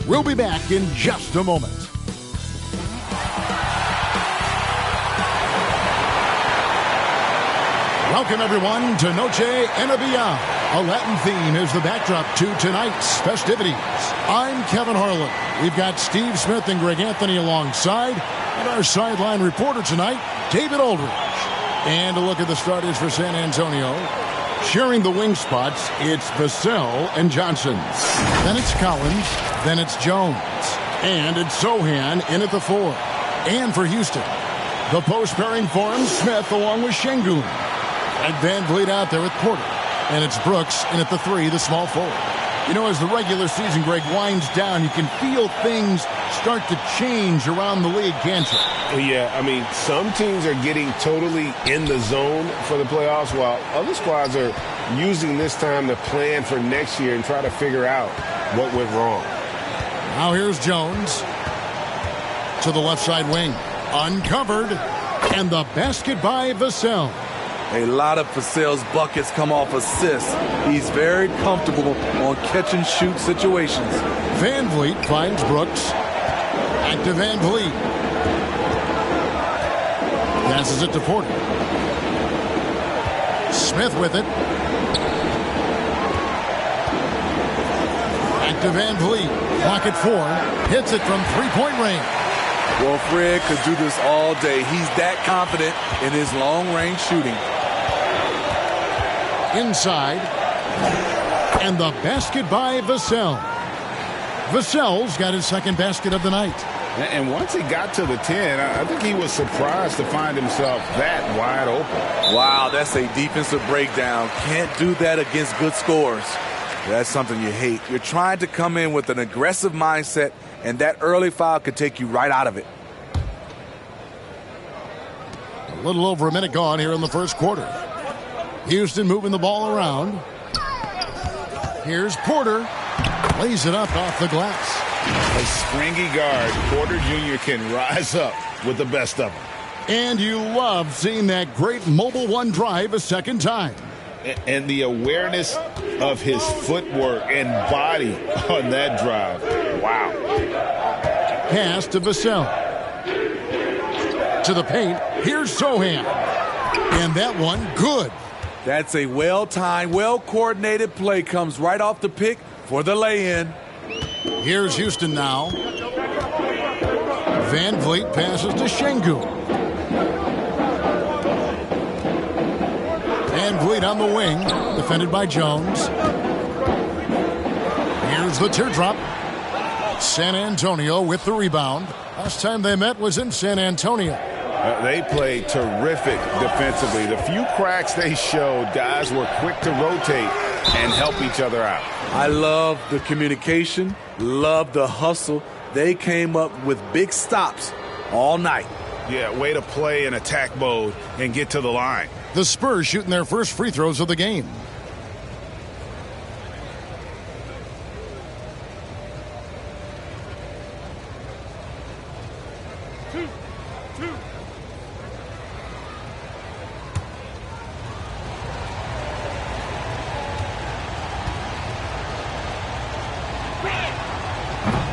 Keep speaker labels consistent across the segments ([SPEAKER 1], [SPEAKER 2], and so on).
[SPEAKER 1] We'll be back in just a moment. Welcome, everyone, to Noche Enabia. A Latin theme is the backdrop to tonight's festivities. I'm Kevin Harlan. We've got Steve Smith and Greg Anthony alongside, and our sideline reporter tonight, David Aldridge. And a look at the starters for San Antonio. Sharing the wing spots, it's Vassell and Johnson. Then it's Collins. Then it's Jones. And it's Sohan in at the 4. And for Houston, the post pairing forms Smith along with Şengün. And Van Vliet out there with Porter. And it's Brooks in at the 3, the small forward. You know, as the regular season, Greg, winds down, you can feel things start to change around the league, can't you?
[SPEAKER 2] Yeah, I mean, some teams are getting totally in the zone for the playoffs, while other squads are using this time to plan for next year and try to figure out what went wrong.
[SPEAKER 1] Now here's Jones to the left side wing. Uncovered. And the basket by Vassell.
[SPEAKER 3] A lot of Vassell's buckets come off assists. He's very comfortable on catch-and-shoot situations.
[SPEAKER 1] Van Vliet finds Brooks. Back to Van Vliet. Passes it to Porter. Smith with it. Back to Van Vliet. Pocket 4. Hits it from three-point range.
[SPEAKER 3] Well, Fred could do this all day. He's that confident in his long-range shooting.
[SPEAKER 1] Inside. And the basket by Vassell. Vassell's got his second basket of the night.
[SPEAKER 2] And once he got to the 10, I think he was surprised to find himself that wide open.
[SPEAKER 3] Wow, that's a defensive breakdown. Can't do that against good scorers. That's something you hate. You're trying to come in with an aggressive mindset, and that early foul could take you right out of it.
[SPEAKER 1] A little over a minute gone here in the first quarter. Houston moving the ball around. Here's Porter. Lays it up off the glass.
[SPEAKER 2] A springy guard, Porter Jr. can rise up with the best of them.
[SPEAKER 1] And you love seeing that great mobile one drive a second time.
[SPEAKER 2] And the awareness of his footwork and body on that drive. Wow.
[SPEAKER 1] Pass to Vassell. To the paint. Here's Sohan. And that one good.
[SPEAKER 3] That's a well-timed, well-coordinated play. Comes right off the pick for the lay-in.
[SPEAKER 1] Here's Houston now. Van Vliet passes to Şengün. Van Vliet on the wing, defended by Jones. Here's the teardrop. San Antonio with the rebound. Last time they met was in San Antonio.
[SPEAKER 2] They played terrific defensively. The few cracks they showed, guys were quick to rotate and help each other out.
[SPEAKER 3] I love the communication, love the hustle. They came up with big stops all night.
[SPEAKER 2] Yeah, way to play in attack mode and get to the line.
[SPEAKER 1] The Spurs shooting their first free throws of the game.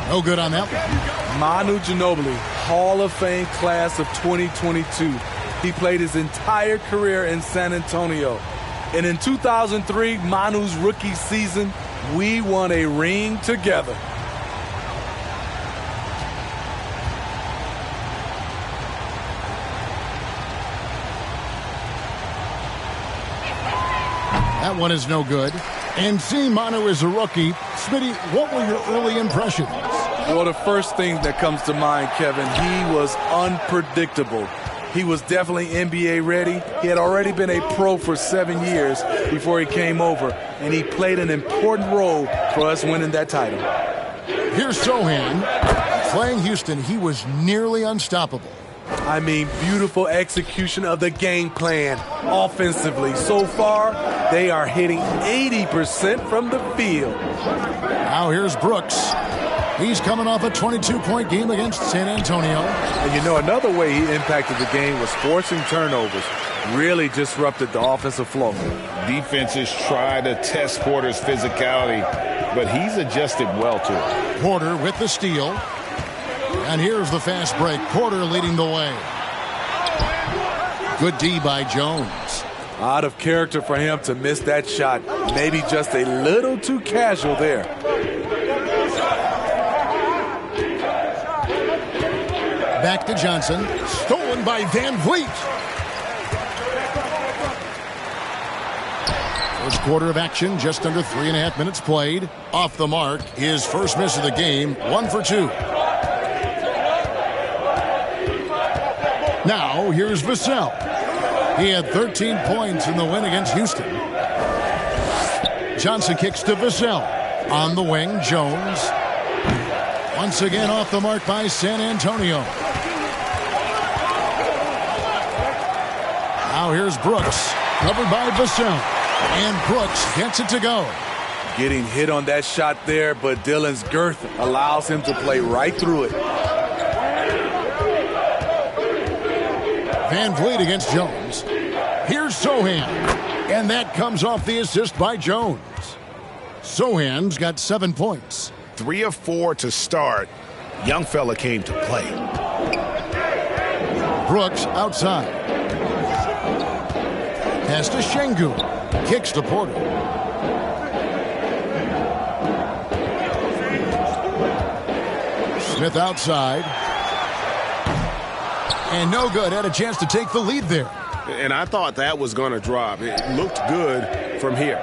[SPEAKER 1] No good on that one.
[SPEAKER 3] Manu Ginobili, Hall of Fame class of 2022. He played his entire career in San Antonio. And in 2003, Manu's rookie season, we won a ring together.
[SPEAKER 1] That one is no good. And seeing Manu as a rookie, Smitty, what were your early impressions?
[SPEAKER 3] Well, the first thing that comes to mind, Kevin, he was unpredictable. He was definitely NBA ready. He had already been a pro for 7 years before he came over, and he played an important role for us winning that title.
[SPEAKER 1] Here's Sohan. Playing Houston, he was nearly unstoppable.
[SPEAKER 3] I mean, beautiful execution of the game plan offensively. So far, they are hitting 80% from the field.
[SPEAKER 1] Now here's Brooks. He's coming off a 22-point game against San Antonio.
[SPEAKER 3] And you know, another way he impacted the game was forcing turnovers. Really disrupted the offensive flow.
[SPEAKER 2] Defenses try to test Porter's physicality but he's adjusted well to it.
[SPEAKER 1] Porter with the steal. And here's the fast break. Porter leading the way. Good D by Jones.
[SPEAKER 3] Out of character for him to miss that shot. Maybe just a little too casual there.
[SPEAKER 1] Back to Johnson. Stolen by Van Vliet. First quarter of action, just under 3.5 minutes played. Off the mark, his first miss of the game, 1 for 2. Now, here's Vassell. He had 13 points in the win against Houston. Johnson kicks to Vassell. On the wing, Jones. Once again off the mark by San Antonio. Now here's Brooks. Covered by Vassell. And Brooks gets it to go.
[SPEAKER 3] Getting hit on that shot there, but Dillon's girth allows him to play right through it.
[SPEAKER 1] Van Vliet against Jones. Here's Sohan. And that comes off the assist by Jones. Sohan's got 7 points.
[SPEAKER 4] 3 of 4 to start. Young fella came to play.
[SPEAKER 1] Brooks outside. Pass to Şengün. Kicks to Porter. Smith outside. And no good. Had a chance to take the lead there.
[SPEAKER 2] And I thought that was going to drop. It looked good from here.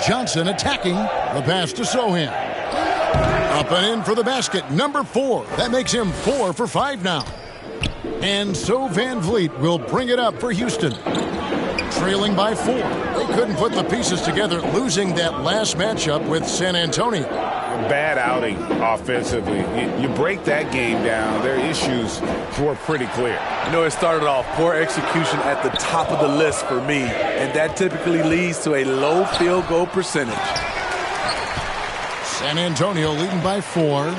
[SPEAKER 1] Johnson attacking. The pass to Sohan. Up and in for the basket. Number 4. That makes him 4 for 5 now. And so Van Vliet will bring it up for Houston. Trailing by 4. They couldn't put the pieces together, losing that last matchup with San Antonio.
[SPEAKER 2] Bad outing offensively. You break that game down, their issues were pretty clear.
[SPEAKER 3] You know, it started off poor execution at the top of the list for me, and that typically leads to a low field goal percentage.
[SPEAKER 1] San Antonio leading by 4.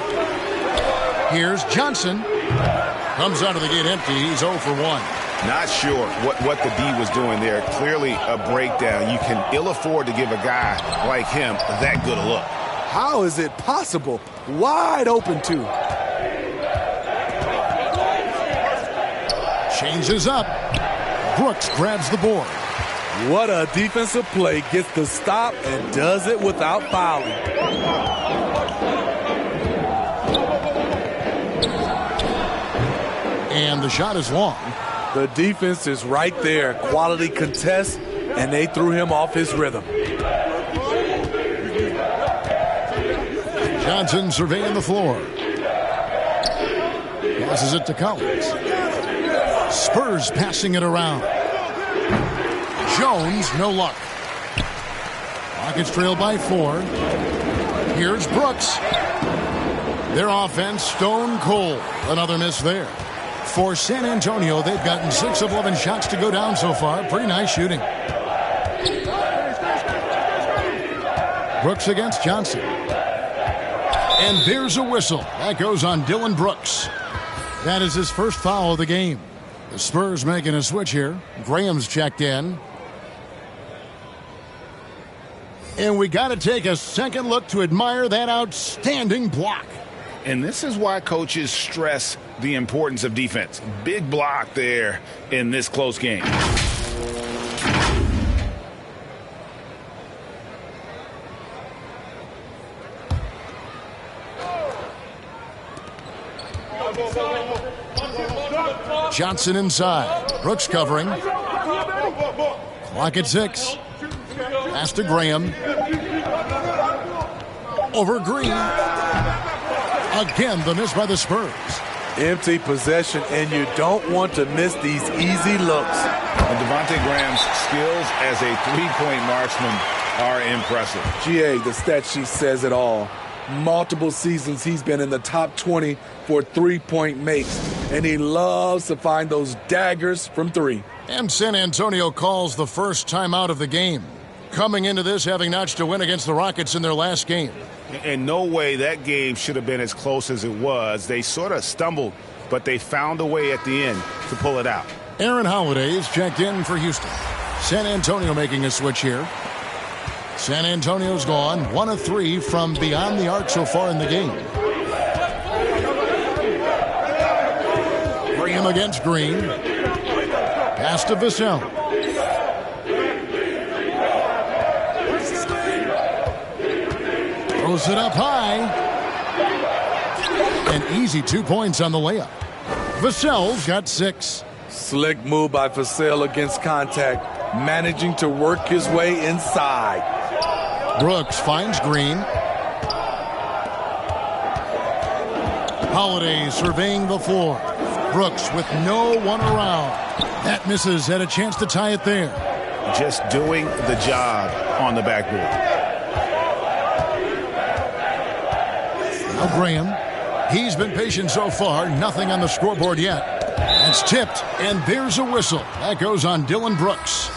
[SPEAKER 1] Here's Johnson. Comes out of the gate empty. He's 0 for 1.
[SPEAKER 4] Not sure what the D was doing there. Clearly a breakdown. You can ill afford to give a guy like him that good a look.
[SPEAKER 3] How is it possible? Wide open, too.
[SPEAKER 1] Changes up. Brooks grabs the board.
[SPEAKER 3] What a defensive play. Gets the stop and does it without fouling.
[SPEAKER 1] And the shot is long.
[SPEAKER 3] The defense is right there. Quality contest, and they threw him off his rhythm.
[SPEAKER 1] Johnson surveying the floor. Passes it to Collins. Spurs passing it around. Jones, no luck. Rockets trail by 4. Here's Brooks. Their offense stone cold. Another miss there. For San Antonio, they've gotten 6 of 11 shots to go down so far. Pretty nice shooting. Brooks against Johnson. And there's a whistle. That goes on Dillon Brooks. That is his first foul of the game. The Spurs making a switch here. Graham's checked in. And we got to take a second look to admire that outstanding block.
[SPEAKER 4] And this is why coaches stress the importance of defense. Big block there in this close game.
[SPEAKER 1] Johnson inside. Brooks covering. Clock at 6. Pass to Graham. Over Green. Again, the miss by the Spurs.
[SPEAKER 3] Empty possession, and you don't want to miss these easy looks.
[SPEAKER 4] And Devontae Graham's skills as a three-point marksman are impressive.
[SPEAKER 3] GA, the stat sheet says it all. Multiple seasons he's been in the top 20 for three-point makes, and he loves to find those daggers from 3.
[SPEAKER 1] And San Antonio calls the first timeout of the game. Coming into this having notched a win against the Rockets in their last game.
[SPEAKER 4] In no way that game should have been as close as it was. They sort of stumbled, but they found a way at the end to pull it out. Aaron
[SPEAKER 1] Holiday is checked in for Houston. San Antonio making a switch here. San Antonio's gone 1 of 3 from beyond the arc so far in the game. Graham against Green. Pass to Vassell. Throws it up high. An easy 2 points on the layup. Vassell's got 6.
[SPEAKER 3] Slick move by Vassell against contact, managing to work his way inside.
[SPEAKER 1] Brooks finds Green. Holiday surveying the floor. Brooks with no one around. That misses. Had a chance to tie it there.
[SPEAKER 4] Just doing the job on the backboard.
[SPEAKER 1] Now Graham. He's been patient so far. Nothing on the scoreboard yet. That's tipped, and there's a whistle. That goes on Dylan Brooks.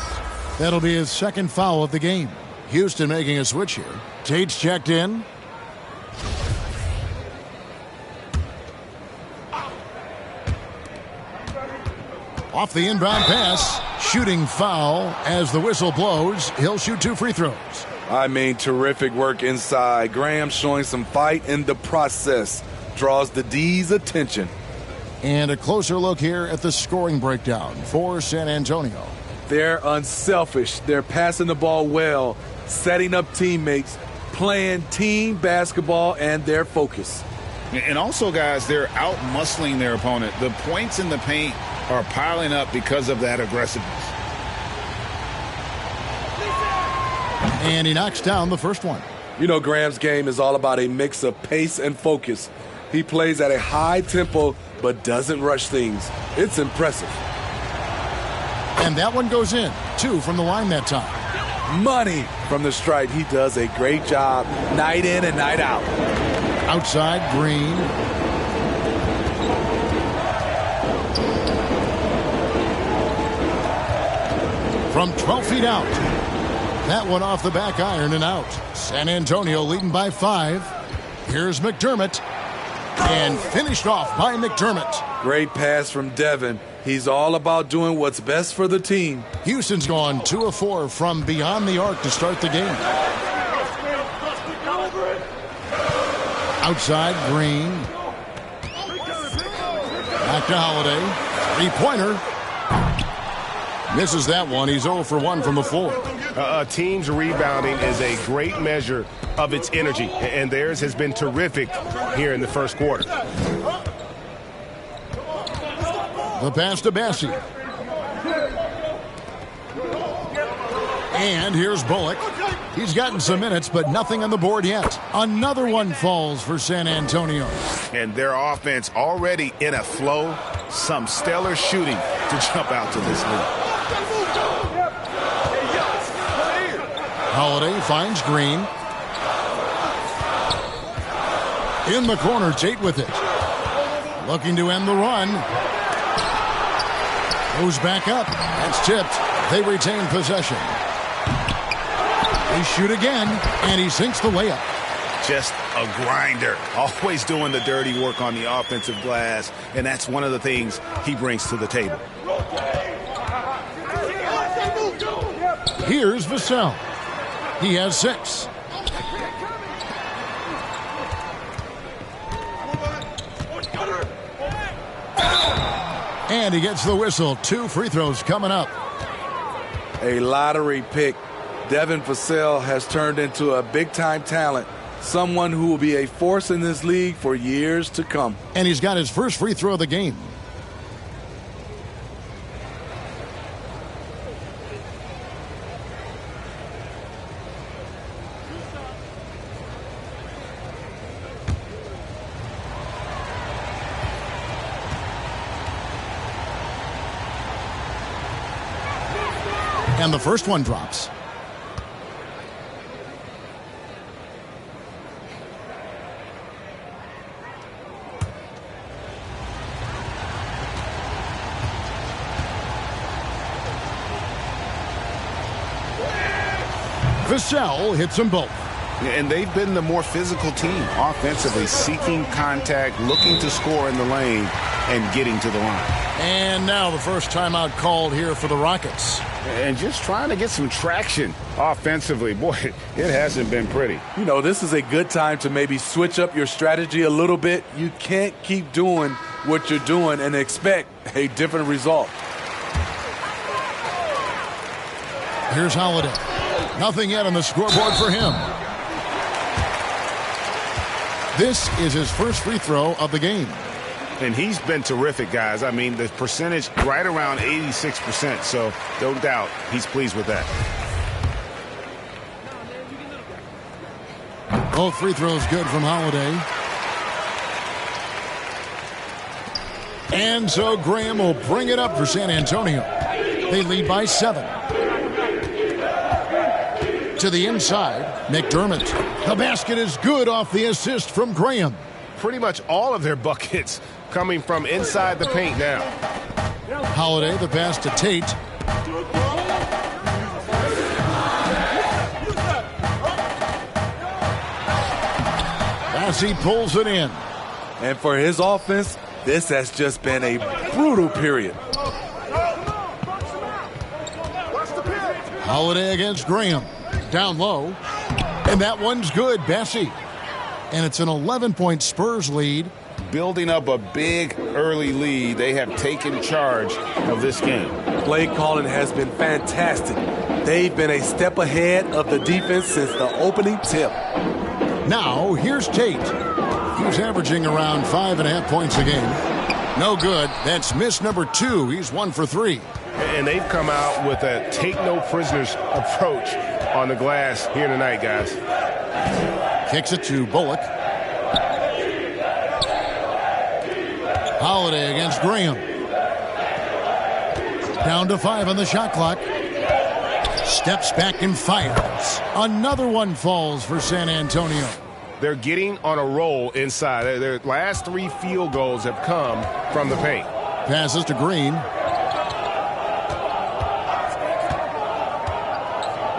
[SPEAKER 1] That'll be his second foul of the game. Houston making a switch here. Tate's checked in. Off the inbound pass. Shooting foul as the whistle blows. He'll shoot 2 free throws.
[SPEAKER 3] I mean, terrific work inside. Graham showing some fight in the process. Draws the D's attention.
[SPEAKER 1] And a closer look here at the scoring breakdown for San Antonio.
[SPEAKER 3] They're unselfish. They're passing the ball well, setting up teammates, playing team basketball, and their focus.
[SPEAKER 4] And also, guys, they're out-muscling their opponent. The points in the paint are piling up because of that aggressiveness.
[SPEAKER 1] And he knocks down the first one.
[SPEAKER 3] You know, Graham's game is all about a mix of pace and focus. He plays at a high tempo but doesn't rush things. It's impressive.
[SPEAKER 1] And that one goes in. 2 from the line that time.
[SPEAKER 3] Money from the stripe. He does a great job night in and night out.
[SPEAKER 1] Outside, Green. From 12 feet out. That one off the back iron and out. San Antonio leading by 5. Here's McDermott. And finished off by McDermott.
[SPEAKER 3] Great pass from Devin. He's all about doing what's best for the team.
[SPEAKER 1] Houston's gone 2 of 4 from beyond the arc to start the game. Outside, Green. Back to Holiday. 3-pointer. Misses that one. He's 0 for 1 from the floor.
[SPEAKER 2] A team's rebounding is a great measure of its energy, and theirs has been terrific here in the first quarter.
[SPEAKER 1] The pass to Bassi. And here's Bullock. He's gotten some minutes, but nothing on the board yet. Another one falls for San Antonio.
[SPEAKER 4] And their offense already in a flow. Some stellar shooting to jump out to this lead.
[SPEAKER 1] Holiday finds Green. In the corner, Tate with it. Looking to end the run. Goes back up. That's tipped. They retain possession. They shoot again, and he sinks the layup.
[SPEAKER 4] Just a grinder. Always doing the dirty work on the offensive glass, and that's one of the things he brings to the table.
[SPEAKER 1] Here's Vassell. He has 6. And he gets the whistle. 2 free throws coming up.
[SPEAKER 3] A lottery pick. Devin Vassell has turned into a big-time talent. Someone who will be a force in this league for years to come.
[SPEAKER 1] And he's got his first free throw of the game. And the first one drops. Vassell hits them both.
[SPEAKER 4] And they've been the more physical team offensively, seeking contact, looking to score in the lane, and getting to the line.
[SPEAKER 1] And now the first timeout called here for the Rockets.
[SPEAKER 2] And just trying to get some traction offensively. Boy, it hasn't been pretty.
[SPEAKER 3] You know, this is a good time to maybe switch up your strategy a little bit. You can't keep doing what you're doing and expect a different result.
[SPEAKER 1] Here's Holiday. Nothing yet on the scoreboard for him. This is his first free throw of the game.
[SPEAKER 4] And he's been terrific, guys. I mean, the percentage right around 86%, so no doubt he's pleased with that.
[SPEAKER 1] Both free throws good from Holiday. And so Graham will bring it up for San Antonio. They lead by 7. To the inside, McDermott. The basket is good off the assist from Graham.
[SPEAKER 2] Pretty much all of their buckets coming from inside the paint now.
[SPEAKER 1] Holiday, the pass to Tate. Bassey pulls it in.
[SPEAKER 3] And for his offense, this has just been a brutal period.
[SPEAKER 1] Holiday against Graham. Down low. And that one's good. Bassey. And it's an 11-point Spurs lead.
[SPEAKER 4] Building up a big early lead, they have taken charge of this game.
[SPEAKER 3] Play calling has been fantastic. They've been a step ahead of the defense since the opening tip.
[SPEAKER 1] Now, here's Tate. He's averaging around 5.5 points a game. No good. That's miss number 2. He's 1 for 3.
[SPEAKER 2] And they've come out with a take-no-prisoners approach on the glass here tonight, guys.
[SPEAKER 1] Kicks it to Bullock. Holiday against Graham. Down to 5 on the shot clock. Steps back and fires. Another one falls for San Antonio.
[SPEAKER 2] They're getting on a roll inside. Their last 3 field goals have come from the paint.
[SPEAKER 1] Passes to Green.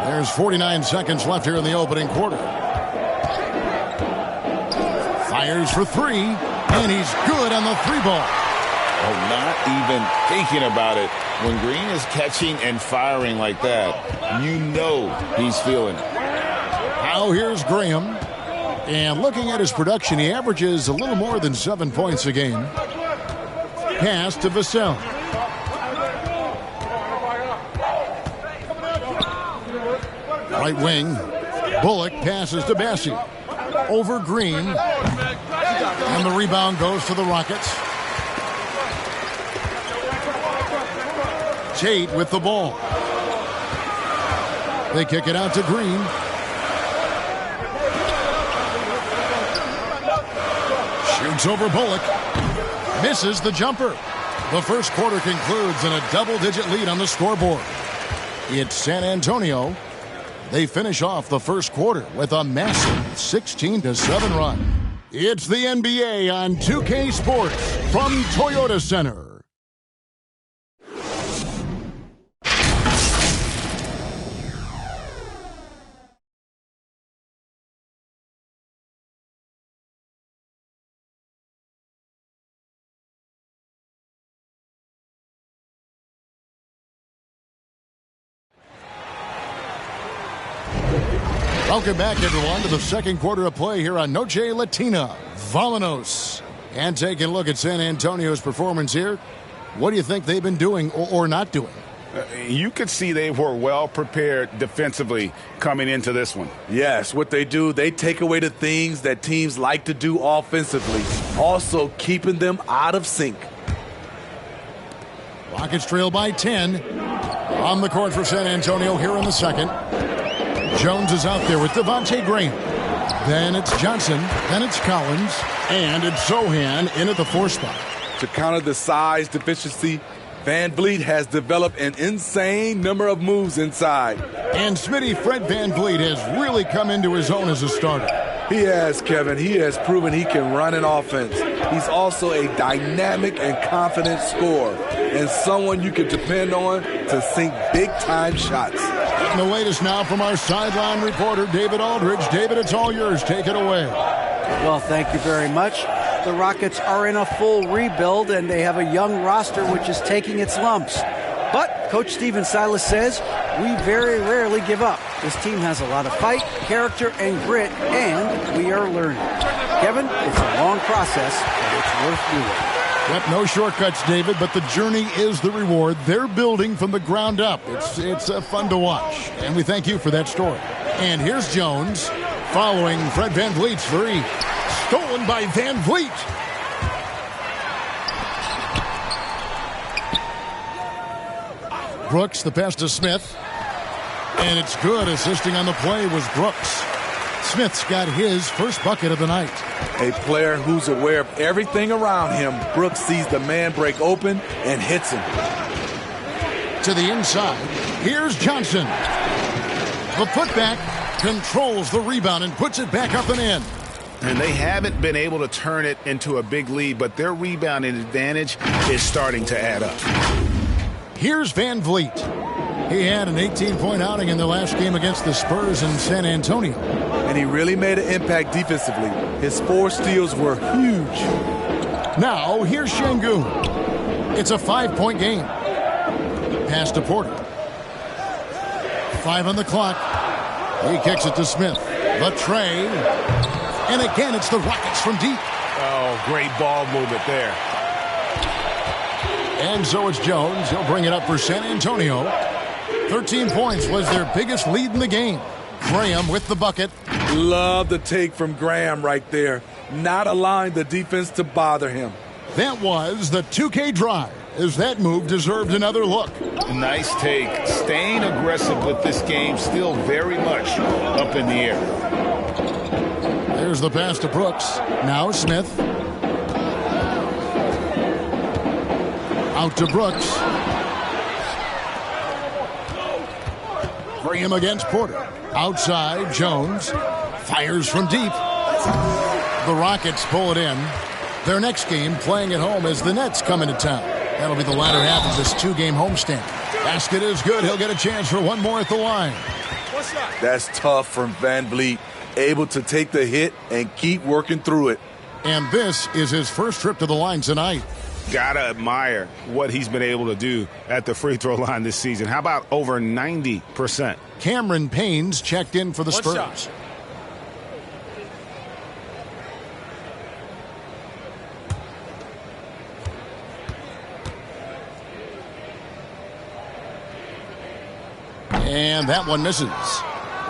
[SPEAKER 1] There's 49 seconds left here in the opening quarter. Fires for 3, and he's good on the 3-ball.
[SPEAKER 4] Oh, not even thinking about it. When Green is catching and firing like that, you know he's feeling it.
[SPEAKER 1] Now here's Graham. And looking at his production, he averages a little more than 7 points a game. Pass to Vassell. Right wing. Bullock passes to Bassey. Over Green. And the rebound goes to the Rockets. Tate with the ball. They kick it out to Green. Shoots over Bullock. Misses the jumper. The first quarter concludes in a double-digit lead on the scoreboard. It's San Antonio. They finish off the first quarter with a massive 16-7 run. It's the NBA on 2K Sports from Toyota Center. Welcome back, everyone, to the second quarter of play here on Noche Latina. Vámonos. And taking a look at San Antonio's performance here. What do you think they've been doing or not doing?
[SPEAKER 4] You could see they were well prepared defensively coming into this one.
[SPEAKER 3] Yes, what they do, they take away the things that teams like to do offensively, also keeping them out of sync.
[SPEAKER 1] Rockets trail by 10. On the court for San Antonio here in the second. Jones is out there with Devontae Graham. Then it's Johnson. Then it's Collins. And it's Zohan in at the 4 spot.
[SPEAKER 3] To counter the size deficiency, Van Vliet has developed an insane number of moves inside.
[SPEAKER 1] And Smitty Fred Van Vliet has really come into his own as a starter.
[SPEAKER 3] He has, Kevin. He has proven he can run an offense. He's also a dynamic and confident scorer and someone you can depend on to sink big-time shots.
[SPEAKER 1] Getting the latest now from our sideline reporter, David Aldridge. David, it's all yours. Take it away.
[SPEAKER 5] Well, thank you very much. The Rockets are in a full rebuild, and they have a young roster which is taking its lumps. But Coach Stephen Silas says we very rarely give up. This team has a lot of fight, character, and grit, and we are learning. Kevin, it's a long process, but it's worth doing.
[SPEAKER 1] Yep, no shortcuts, David, but the journey is the reward. They're building from the ground up. It's fun to watch, and we thank you for that story. And here's Jones following Fred VanVleet's three. Stolen by VanVleet. Brooks, the pass to Smith. And it's good. Assisting on the play was Brooks. Smith's got his first bucket of the night.
[SPEAKER 3] A player who's aware of everything around him. Brooks sees the man break open and hits him.
[SPEAKER 1] To the inside. Here's Johnson. The putback controls the rebound and puts it back up and in.
[SPEAKER 4] And they haven't been able to turn it into a big lead, but their rebounding advantage is starting to add up.
[SPEAKER 1] Here's VanVleet. He had an 18-point outing in the last game against the Spurs in San Antonio.
[SPEAKER 3] And he really made an impact defensively. His 4 steals were huge.
[SPEAKER 1] Now, here's Şengün. It's a 5-point game. Pass to Porter. 5 on the clock. He kicks it to Smith. The tray. And again, it's the Rockets from deep.
[SPEAKER 2] Oh, great ball movement there.
[SPEAKER 1] And so it's Jones. He'll bring it up for San Antonio. 13 points was their biggest lead in the game. Graham with the bucket.
[SPEAKER 3] Love the take from Graham right there. Not allowing the defense to bother him.
[SPEAKER 1] That was the 2K drive, as that move deserved another look.
[SPEAKER 4] Nice take. Staying aggressive with this game, still very much up in the air.
[SPEAKER 1] There's the pass to Brooks. Now Smith. Out to Brooks. Graham against Porter. Outside, Jones. Fires from deep. The Rockets pull it in. Their next game playing at home as the Nets come into town. That'll be the latter half of this 2-game homestand. Basket is good. He'll get a chance for one more at the line.
[SPEAKER 3] That's tough from VanVleet. Able to take the hit and keep working through it.
[SPEAKER 1] And this is his first trip to the line tonight.
[SPEAKER 4] Gotta admire what he's been able to do at the free throw line this season. How about over 90%?
[SPEAKER 1] Cameron Payne's checked in for the Spurs. And that one misses.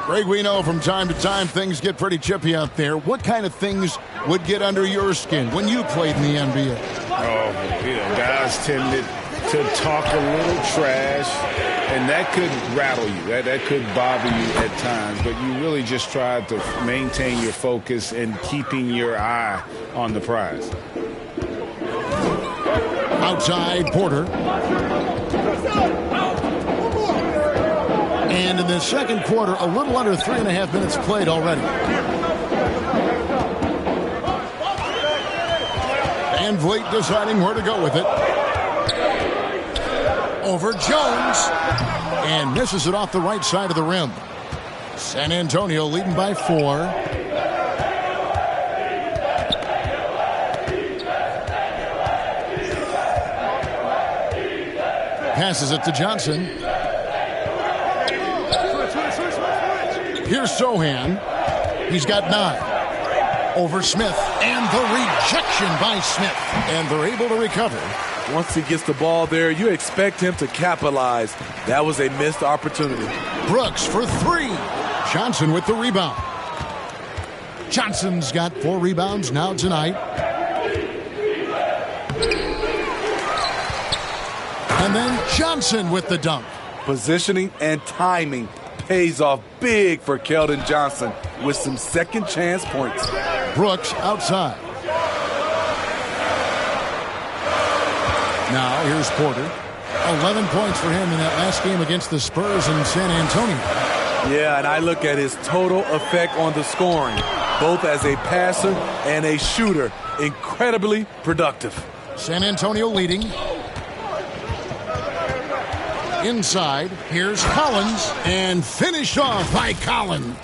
[SPEAKER 1] Greg, we know from time to time things get pretty chippy out there. What kind of things would get under your skin when you played in the NBA?
[SPEAKER 4] Oh, guys tended to talk a little trash, and that could rattle you. That could bother you at times, but you really just tried to maintain your focus and keeping your eye on the prize.
[SPEAKER 1] Outside, Porter. And in the second quarter, a little under 3.5 minutes played already. VanVleet deciding where to go with it. Over Jones. And misses it off the right side of the rim. San Antonio leading by 4. Passes it to Johnson. Here's Sohan. He's got 9. Over Smith. And the rejection by Smith. And they're able to recover.
[SPEAKER 3] Once he gets the ball there, you expect him to capitalize. That was a missed opportunity.
[SPEAKER 1] Brooks for 3. Johnson with the rebound. Johnson's got 4 rebounds now tonight. And then Johnson with the dunk.
[SPEAKER 3] Positioning and timing pays off big for Keldon Johnson with some second chance points.
[SPEAKER 1] Brooks outside. Now here's Porter. 11 points for him in that last game against the Spurs in San Antonio.
[SPEAKER 3] Yeah, and I look at his total effect on the scoring, both as a passer and a shooter. Incredibly productive.
[SPEAKER 1] San Antonio leading. Inside, here's Collins, and finished off by Collins.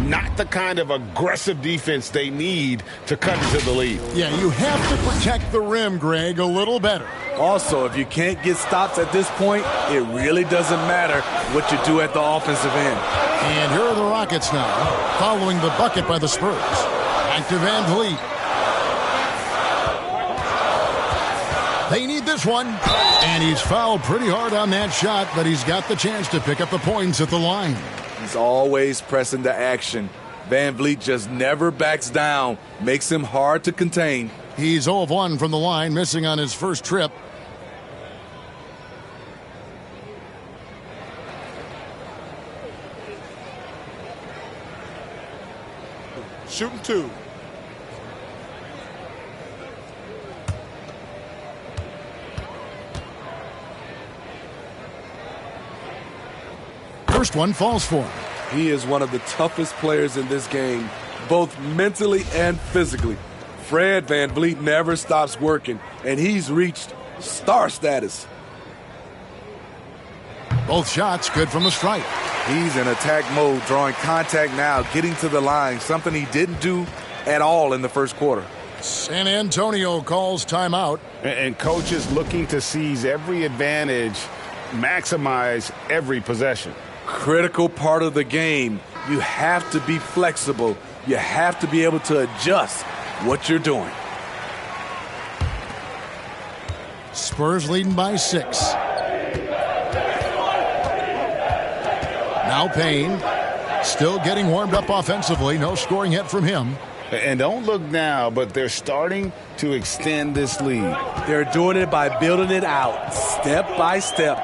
[SPEAKER 2] Not the kind of aggressive defense they need to cut into the lead.
[SPEAKER 1] Yeah, you have to protect the rim, Greg, a little better.
[SPEAKER 3] Also, if you can't get stops at this point, it really doesn't matter what you do at the offensive end.
[SPEAKER 1] And here are the Rockets now, following the bucket by the Spurs. Back to Van Vliet. They need this one. And he's fouled pretty hard on that shot, but he's got the chance to pick up the points at the line.
[SPEAKER 3] He's always pressing the action. Van Vliet just never backs down, makes him hard to contain.
[SPEAKER 1] He's 0 of 1 from the line, missing on his first trip.
[SPEAKER 6] Shooting 2.
[SPEAKER 1] First one falls for him.
[SPEAKER 3] He is one of the toughest players in this game, both mentally and physically. Fred Van Vliet never stops working, and he's reached star status.
[SPEAKER 1] Both shots good from the stripe.
[SPEAKER 3] He's in attack mode, drawing contact now, getting to the line, something he didn't do at all in the first quarter.
[SPEAKER 1] San Antonio calls timeout.
[SPEAKER 2] And coaches looking to seize every advantage, maximize every possession.
[SPEAKER 3] Critical part of the game. You have to be flexible. You have to be able to adjust what you're doing.
[SPEAKER 1] Spurs leading by 6. Now Payne, still getting warmed up offensively. No scoring yet from him.
[SPEAKER 2] And don't look now, but they're starting to extend this lead.
[SPEAKER 3] They're doing it by building it out, step by step,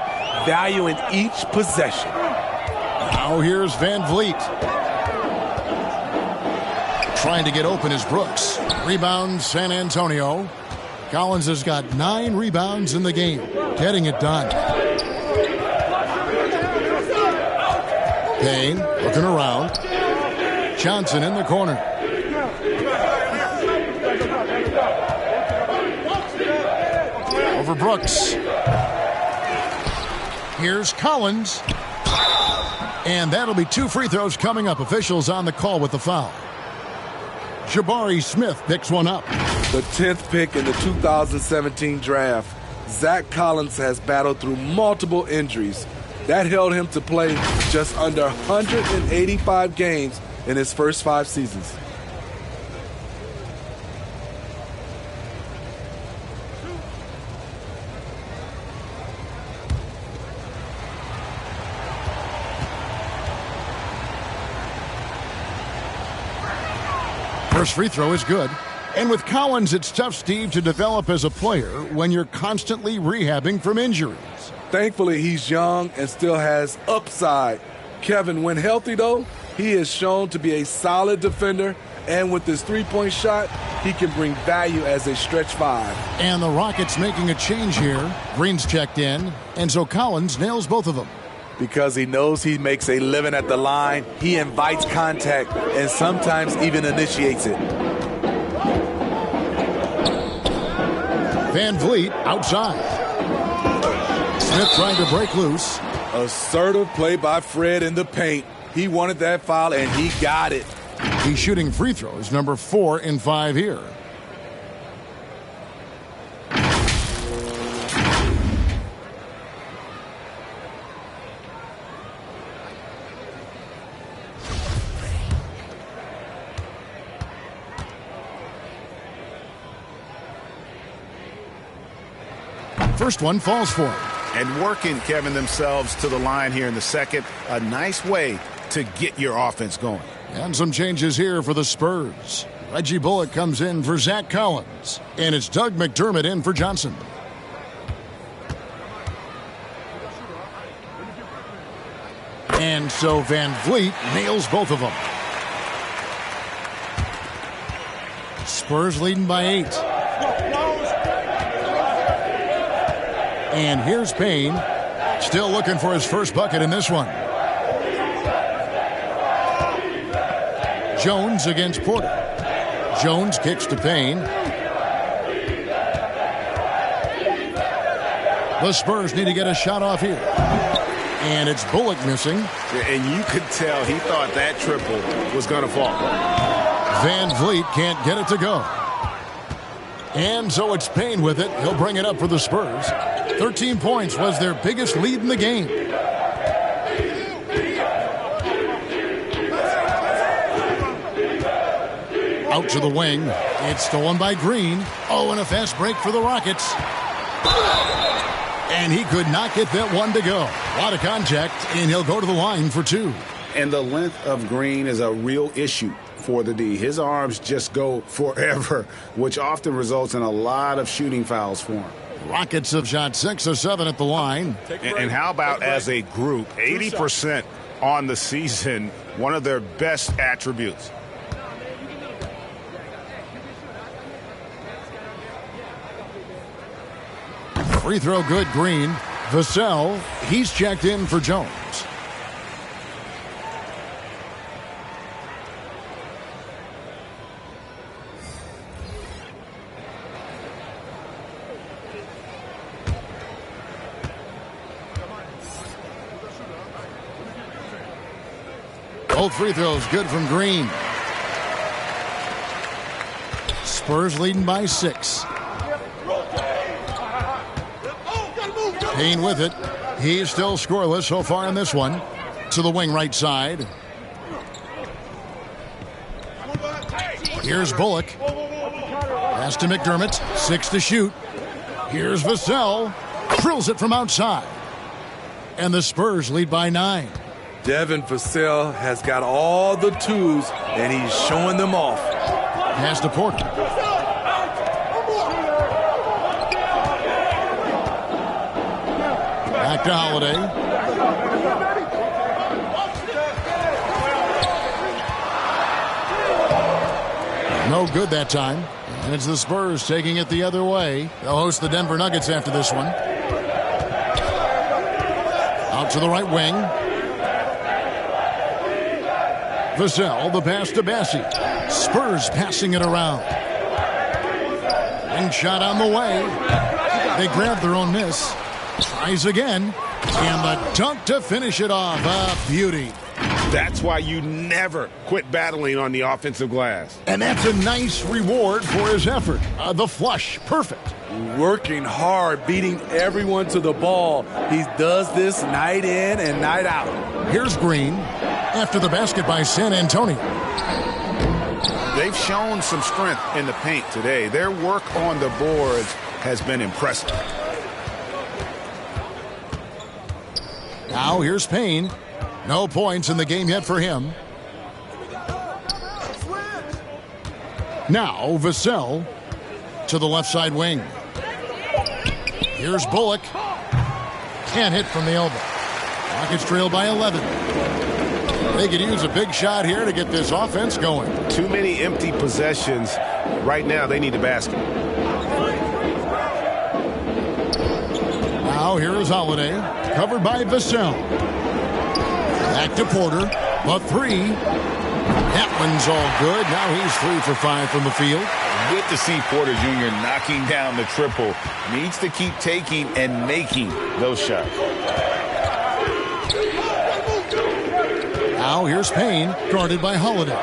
[SPEAKER 3] valuing each possession.
[SPEAKER 1] Now here's Van Vliet. Trying to get open is Brooks. Rebound San Antonio. Collins has got 9 rebounds in the game. Getting it done. Payne looking around. Johnson in the corner. Over Brooks. Here's Collins. And that'll be 2 free throws coming up. Officials on the call with the foul. Jabari Smith picks one up.
[SPEAKER 3] The 10th pick in the 2017 draft. Zach Collins has battled through multiple injuries. That held him to play just under 185 games in his first 5 seasons.
[SPEAKER 1] First free throw is good. And with Collins, it's tough, Steve, to develop as a player when you're constantly rehabbing from injuries.
[SPEAKER 3] Thankfully, he's young and still has upside. Kevin, when healthy, though, he is shown to be a solid defender. And with his three-point shot, he can bring value as a stretch 5.
[SPEAKER 1] And the Rockets making a change here. Green's checked in, and so Collins nails both of them.
[SPEAKER 3] Because he knows he makes a living at the line, he invites contact and sometimes even initiates it.
[SPEAKER 1] Van Vliet outside. Smith trying to break loose.
[SPEAKER 3] Assertive play by Fred in the paint. He wanted that foul, and he got it.
[SPEAKER 1] He's shooting free throws, number 4 in 5 here. First one falls for him.
[SPEAKER 6] And working, Kevin, themselves to the line here in the second. A nice way to get your offense going.
[SPEAKER 1] And some changes here for the Spurs. Reggie Bullock comes in for Zach Collins. And it's Doug McDermott in for Johnson. And so Van Vliet nails both of them. Spurs leading by 8. And here's Payne, still looking for his first bucket in this one. Jones against Porter. Jones kicks to Payne. The Spurs need to get a shot off here. And it's Bullock missing.
[SPEAKER 6] And you could tell he thought that triple was going to fall.
[SPEAKER 1] Van Vliet can't get it to go. And so it's Payne with it. He'll bring it up for the Spurs. 13 points was their biggest lead in the game. Out to the wing. It's stolen by Green. Oh, and a fast break for the Rockets. And he could not get that one to go. A lot of contact, and he'll go to the line for two.
[SPEAKER 6] And the length of Green is a real issue for the D. His arms just go forever, which often results in a lot of shooting fouls for him.
[SPEAKER 1] Rockets have shot 6 of 7 at the line.
[SPEAKER 6] And how about as a group, 80% on the season, one of their best attributes.
[SPEAKER 1] Free throw good, Green. Vassell, he's checked in for Jones. Both free throws good from Green. Spurs leading by 6. Payne with it. He's still scoreless so far in this one. To the wing right side. Here's Bullock. Pass to McDermott. 6 to shoot. Here's Vassell. Drills it from outside. And the Spurs lead by 9.
[SPEAKER 3] Devin Vassell has got all the tools, and he's showing them off.
[SPEAKER 1] Pass to Porter. Back to Holiday. No good that time. And it's the Spurs taking it the other way. They'll host the Denver Nuggets after this one. Out to the right wing. Vassell, the pass to Bassie. Spurs passing it around. Wing shot on the way. They grab their own miss. Tries again. And the dunk to finish it off. A beauty.
[SPEAKER 2] That's why you never quit battling on the offensive glass.
[SPEAKER 1] And that's a nice reward for his effort. The flush. Perfect.
[SPEAKER 3] Working hard, beating everyone to the ball. He does this night in and night out.
[SPEAKER 1] Here's Green. After the basket by San Antonio.
[SPEAKER 6] They've shown some strength in the paint today. Their work on the boards has been impressive.
[SPEAKER 1] Now here's Payne. No points in the game yet for him. Now Vassell to the left side wing. Here's Bullock. Can't hit from the elbow. Rockets trail by 11. They could use a big shot here to get this offense going.
[SPEAKER 2] Too many empty possessions. Right now, they need the basket.
[SPEAKER 1] Now here is Holiday. Covered by Vassell. Back to Porter. The three. That one's all good. Now he's 3 for 5 from the field.
[SPEAKER 4] Good to see Porter Jr. knocking down the triple. Needs to keep taking and making those shots.
[SPEAKER 1] Now here's Payne, guarded by Holiday.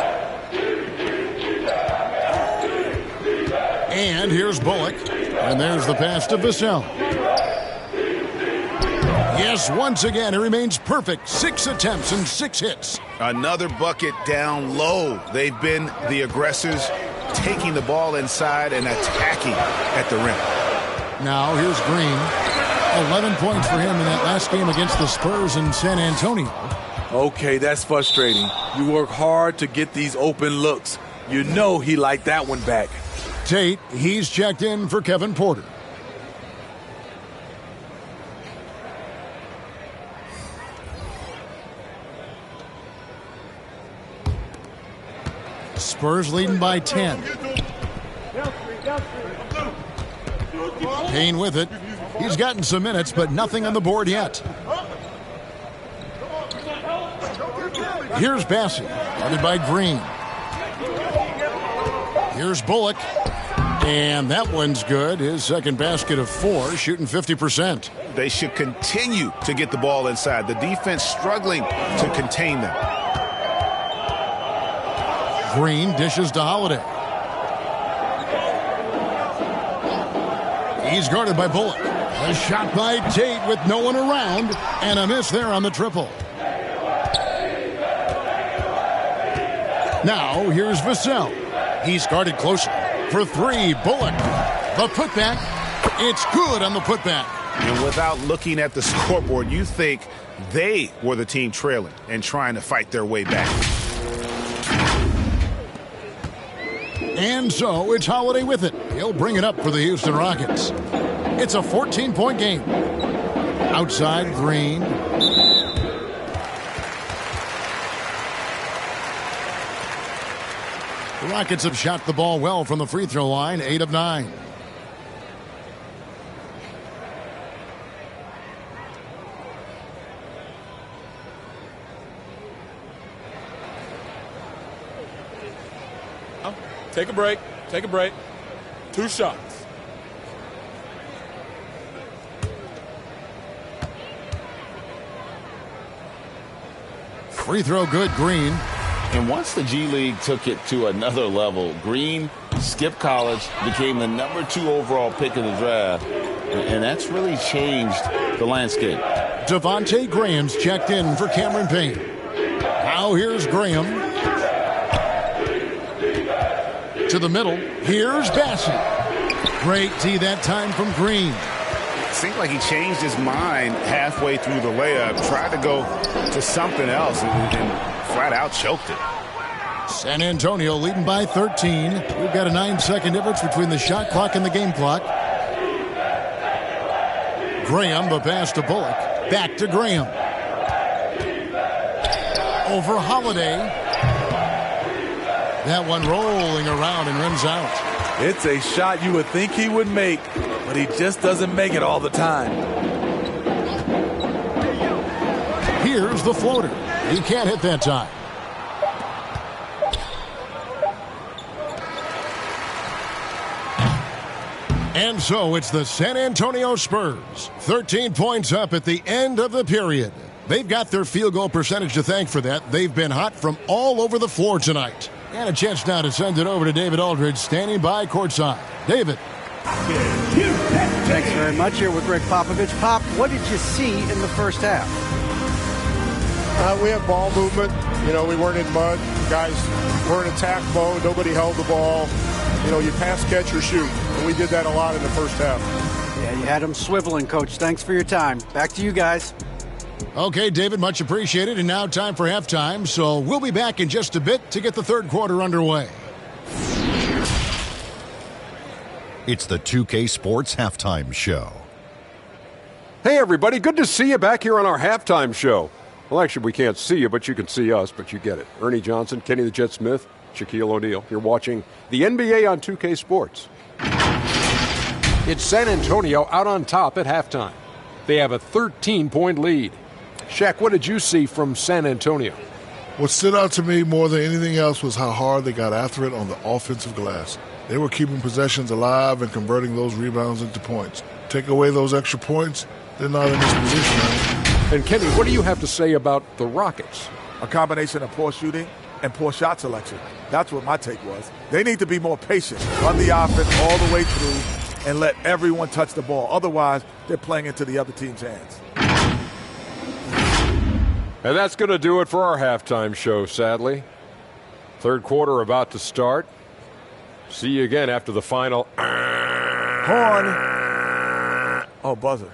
[SPEAKER 1] And here's Bullock. And there's the pass to Vassell. Yes, once again, he remains perfect. 6 attempts and 6 hits.
[SPEAKER 6] Another bucket down low. They've been the aggressors, taking the ball inside and attacking at the rim.
[SPEAKER 1] Now here's Green. 11 points for him in that last game against the Spurs in San Antonio.
[SPEAKER 3] Okay, that's frustrating. You work hard to get these open looks. You know he liked that one back.
[SPEAKER 1] Tate, he's checked in for Kevin Porter. Spurs leading by 10. Payne with it. He's gotten some minutes, but nothing on the board yet. Here's Bassie, guarded by Green. Here's Bullock. And that one's good. His second basket of 4, shooting 50%.
[SPEAKER 4] they should continue to get the ball inside. The defense struggling to contain them.
[SPEAKER 1] Green dishes to Holiday. He's guarded by Bullock. A shot by Tate with no one around, and a miss there on the triple. Now here's Vassell. He's guarded closer. For three, Bullock. The putback. It's good on the putback.
[SPEAKER 4] And without looking at the scoreboard, you think they were the team trailing and trying to fight their way back.
[SPEAKER 1] And so it's Holiday with it. He'll bring it up for the Houston Rockets. It's a 14-point game. Outside, Green. The Rockets have shot the ball well from the free throw line, 8 of 9.
[SPEAKER 3] Take a break. Take a break. 2 shots.
[SPEAKER 1] Free throw good, Green.
[SPEAKER 7] And once the G League took it to another level, Green skipped college, became the number 2 overall pick in the draft, and that's really changed the landscape.
[SPEAKER 1] Devontae Graham's checked in for Cameron Payne. Now here's Graham. To the middle. Here's Bassett. Great D that time from Green.
[SPEAKER 4] It seemed like he changed his mind halfway through the layup, tried to go to something else, and flat out choked it.
[SPEAKER 1] San Antonio leading by 13. We've got a 9-second difference between the shot clock and the game clock. Graham, the pass to Bullock. Back to Graham. Over Holiday. That one rolling around and rims out.
[SPEAKER 3] It's a shot you would think he would make, but he just doesn't make it all the time.
[SPEAKER 1] Here's the floater. He can't hit that time. And so it's the San Antonio Spurs. 13 points up at the end of the period. They've got their field goal percentage to thank for that. They've been hot from all over the floor tonight. And a chance now to send it over to David Aldridge, standing by courtside. David.
[SPEAKER 5] Thanks very much. Here with Greg Popovich. Pop, what did you see in the first half?
[SPEAKER 8] We had ball movement. You know, we weren't in mud. Guys were in attack mode. Nobody held the ball. You know, you pass, catch, or shoot. And we did that a lot in the first half.
[SPEAKER 5] Yeah, you had them swiveling, Coach. Thanks for your time. Back to you guys.
[SPEAKER 1] Okay, David, much appreciated. And now time for halftime. So we'll be back in just a bit to get the third quarter underway.
[SPEAKER 9] It's the 2K Sports Halftime Show.
[SPEAKER 10] Hey, everybody. Good to see you back here on our halftime show. Well, actually, we can't see you, but you can see us, but you get it. Ernie Johnson, Kenny the Jet Smith, Shaquille O'Neal. You're watching the NBA on 2K Sports. It's San Antonio out on top at halftime. They have a 13-point lead. Shaq, what did you see from San Antonio?
[SPEAKER 11] What stood out to me more than anything else was how hard they got after it on the offensive glass. They were keeping possessions alive and converting those rebounds into points. Take away those extra points, they're not in this position, man.
[SPEAKER 10] And Kenny, what do you have to say about the Rockets?
[SPEAKER 3] A combination of poor shooting and poor shot selection. That's what my take was. They need to be more patient, run the offense all the way through, and let everyone touch the ball. Otherwise, they're playing into the other team's hands.
[SPEAKER 10] And that's going to do it for our halftime show, sadly. Third quarter about to start. See you again after the final.
[SPEAKER 3] Horn. Oh, buzzer.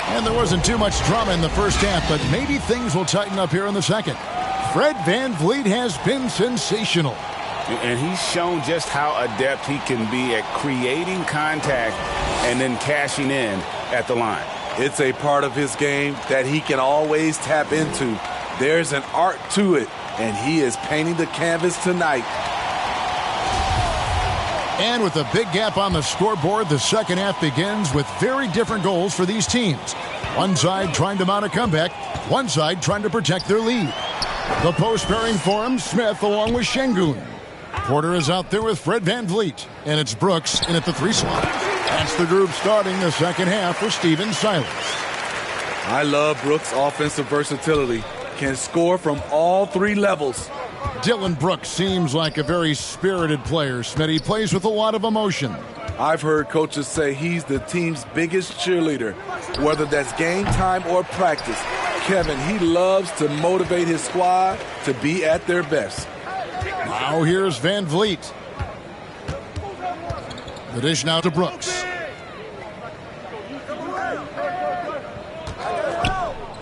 [SPEAKER 1] And there wasn't too much drama in the first half, but maybe things will tighten up here in the second. Fred VanVleet has been sensational.
[SPEAKER 2] And he's shown just how adept he can be at creating contact and then cashing in at the line.
[SPEAKER 3] It's a part of his game that he can always tap into. There's an art to it, and he is painting the canvas tonight.
[SPEAKER 1] And with a big gap on the scoreboard, the second half begins with very different goals for these teams. One side trying to mount a comeback, one side trying to protect their lead. The post pairing for him, Smith along with Şengün. Porter is out there with Fred VanVleet, and it's Brooks in at the 3 slot. That's the group starting the second half for Stephen Silas.
[SPEAKER 3] I love Brooks' offensive versatility. Can score from all 3 levels.
[SPEAKER 1] Dylan Brooks seems like a very spirited player, Smith. He plays with a lot of emotion.
[SPEAKER 3] I've heard coaches say he's the team's biggest cheerleader, whether that's game time or practice. Kevin, he loves to motivate his squad to be at their best.
[SPEAKER 1] Now here's VanVleet. The dish now to Brooks.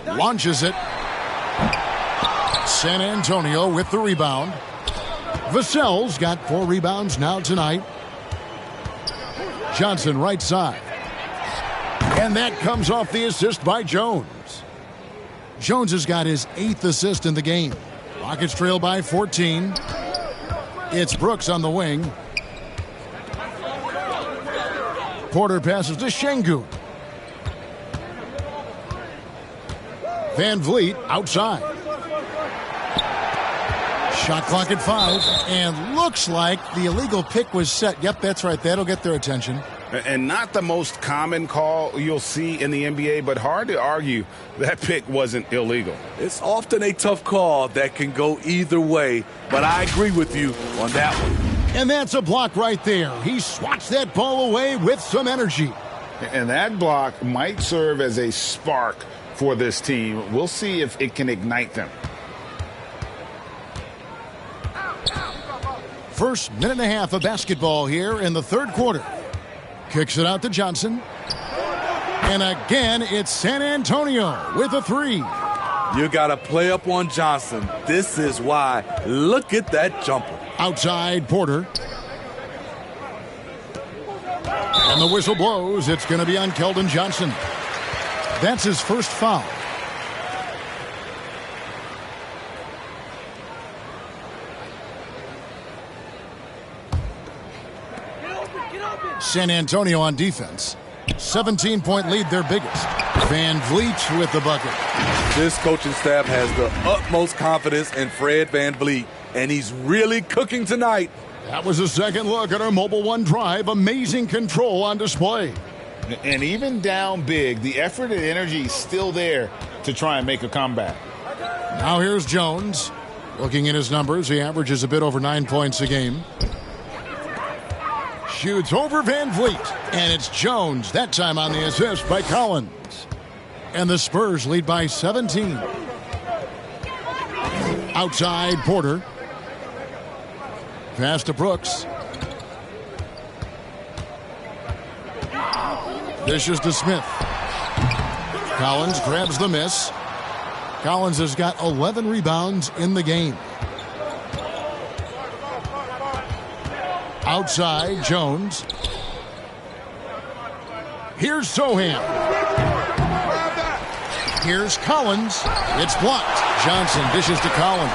[SPEAKER 1] Launches it. San Antonio with the rebound. Vassell's got 4 rebounds now tonight. Johnson right side. And that comes off the assist by Jones. Jones has got his 8th assist in the game. Rockets trail by 14. It's Brooks on the wing. Porter passes to Şengün. VanVleet outside. Shot clock at 5, and looks like the illegal pick was set. Yep, that's right. That'll get their attention.
[SPEAKER 6] And not the most common call you'll see in the NBA, but hard to argue that pick wasn't illegal.
[SPEAKER 3] It's often a tough call that can go either way, but I agree with you on that one.
[SPEAKER 1] And that's a block right there. He swats that ball away with some energy.
[SPEAKER 6] And that block might serve as a spark for this team. We'll see if it can ignite them.
[SPEAKER 1] First minute and a half of basketball here in the third quarter. Kicks it out to Johnson. And again, it's San Antonio with a 3.
[SPEAKER 3] You got to play up on Johnson. This is why. Look at that jumper.
[SPEAKER 1] Outside Porter. And the whistle blows. It's going to be on Keldon Johnson. That's his first foul. San Antonio on defense. 17-point lead, their biggest. VanVleet with the bucket.
[SPEAKER 3] This coaching staff has the utmost confidence in Fred VanVleet, and he's really cooking tonight.
[SPEAKER 1] That was a second look at our Mobile One drive. Amazing control on display.
[SPEAKER 7] And even down big, the effort and energy is still there to try and make a comeback.
[SPEAKER 1] Now here's Jones. Looking at his numbers, he averages a bit over 9 points a game. Shoots over VanVleet, and it's Jones, that time on the assist by Collins. And the Spurs lead by 17. Outside Porter. Pass to Brooks. Dishes to Smith. Collins grabs the miss. Collins has got 11 rebounds in the game. Outside, Jones. Here's Sohan. Here's Collins. It's blocked. Johnson dishes to Collins.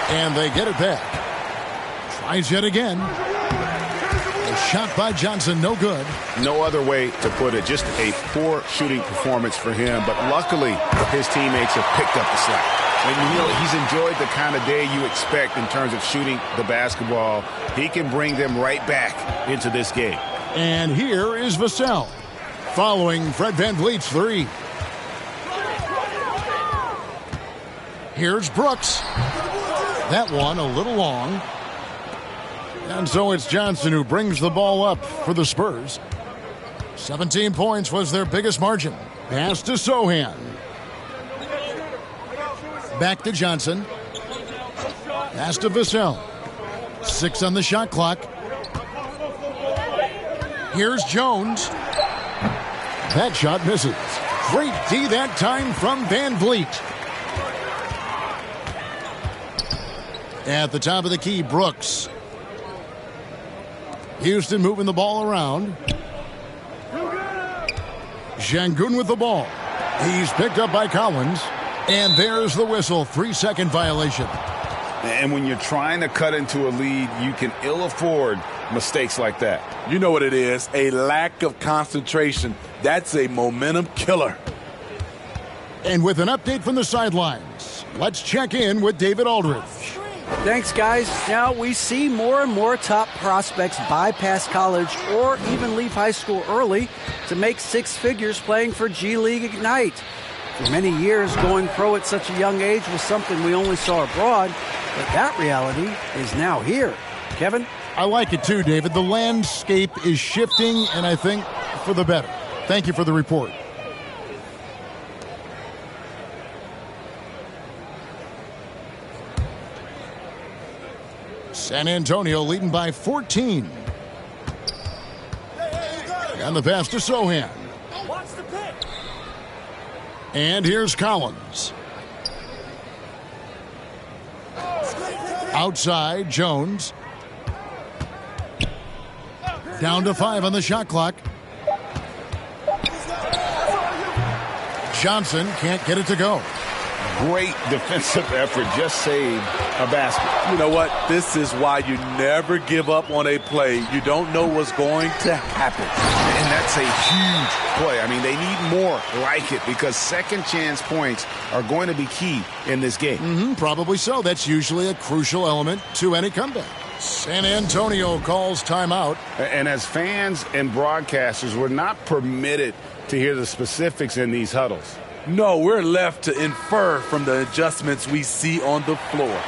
[SPEAKER 1] And they get it back. Tries yet again. A shot by Johnson, no good.
[SPEAKER 6] No other way to put it. Just a poor shooting performance for him. But luckily, his teammates have picked up the slack. And, you know, he's enjoyed the kind of day you expect in terms of shooting the basketball. He can bring them right back into this game.
[SPEAKER 1] And here is Vassell following Fred VanVleet's 3. Here's Brooks. That one a little long. And so it's Johnson who brings the ball up for the Spurs. 17 points was their biggest margin. Pass to Sohan. Back to Johnson. Pass to Vassell. 6 on the shot clock. Here's Jones. That shot misses. Great D that time from VanVleet. At the top of the key, Brooks. Houston moving the ball around. Şengün with the ball. He's picked up by Collins. And there's the whistle. 3-second violation.
[SPEAKER 6] And when you're trying to cut into a lead, you can ill afford mistakes like that.
[SPEAKER 3] You know what it is, a lack of concentration. That's a momentum killer.
[SPEAKER 1] And with an update from the sidelines, let's check in with David Aldridge.
[SPEAKER 5] Thanks, guys. Now we see more and more top prospects bypass college or even leave high school early to make six figures playing for G League Ignite. For many years, going pro at such a young age was something we only saw abroad, but that reality is now here. Kevin?
[SPEAKER 1] I like it too, David. The landscape is shifting, and I think for the better. Thank you for the report. San Antonio leading by 14. And the pass to Sohan. And here's Collins. Outside, Jones. Down to 5 on the shot clock. Johnson can't get it to go.
[SPEAKER 6] Great defensive effort, just saved a basket.
[SPEAKER 3] You know what? This is why you never give up on a play. You don't know what's going to happen.
[SPEAKER 6] And that's a huge play. I mean, they need more like it because second chance points are going to be key in this game.
[SPEAKER 1] Probably so. That's usually a crucial element to any comeback. San Antonio calls timeout.
[SPEAKER 6] And as fans and broadcasters, we're not permitted to hear the specifics in these huddles.
[SPEAKER 3] No, we're left to infer from the adjustments we see on the floor.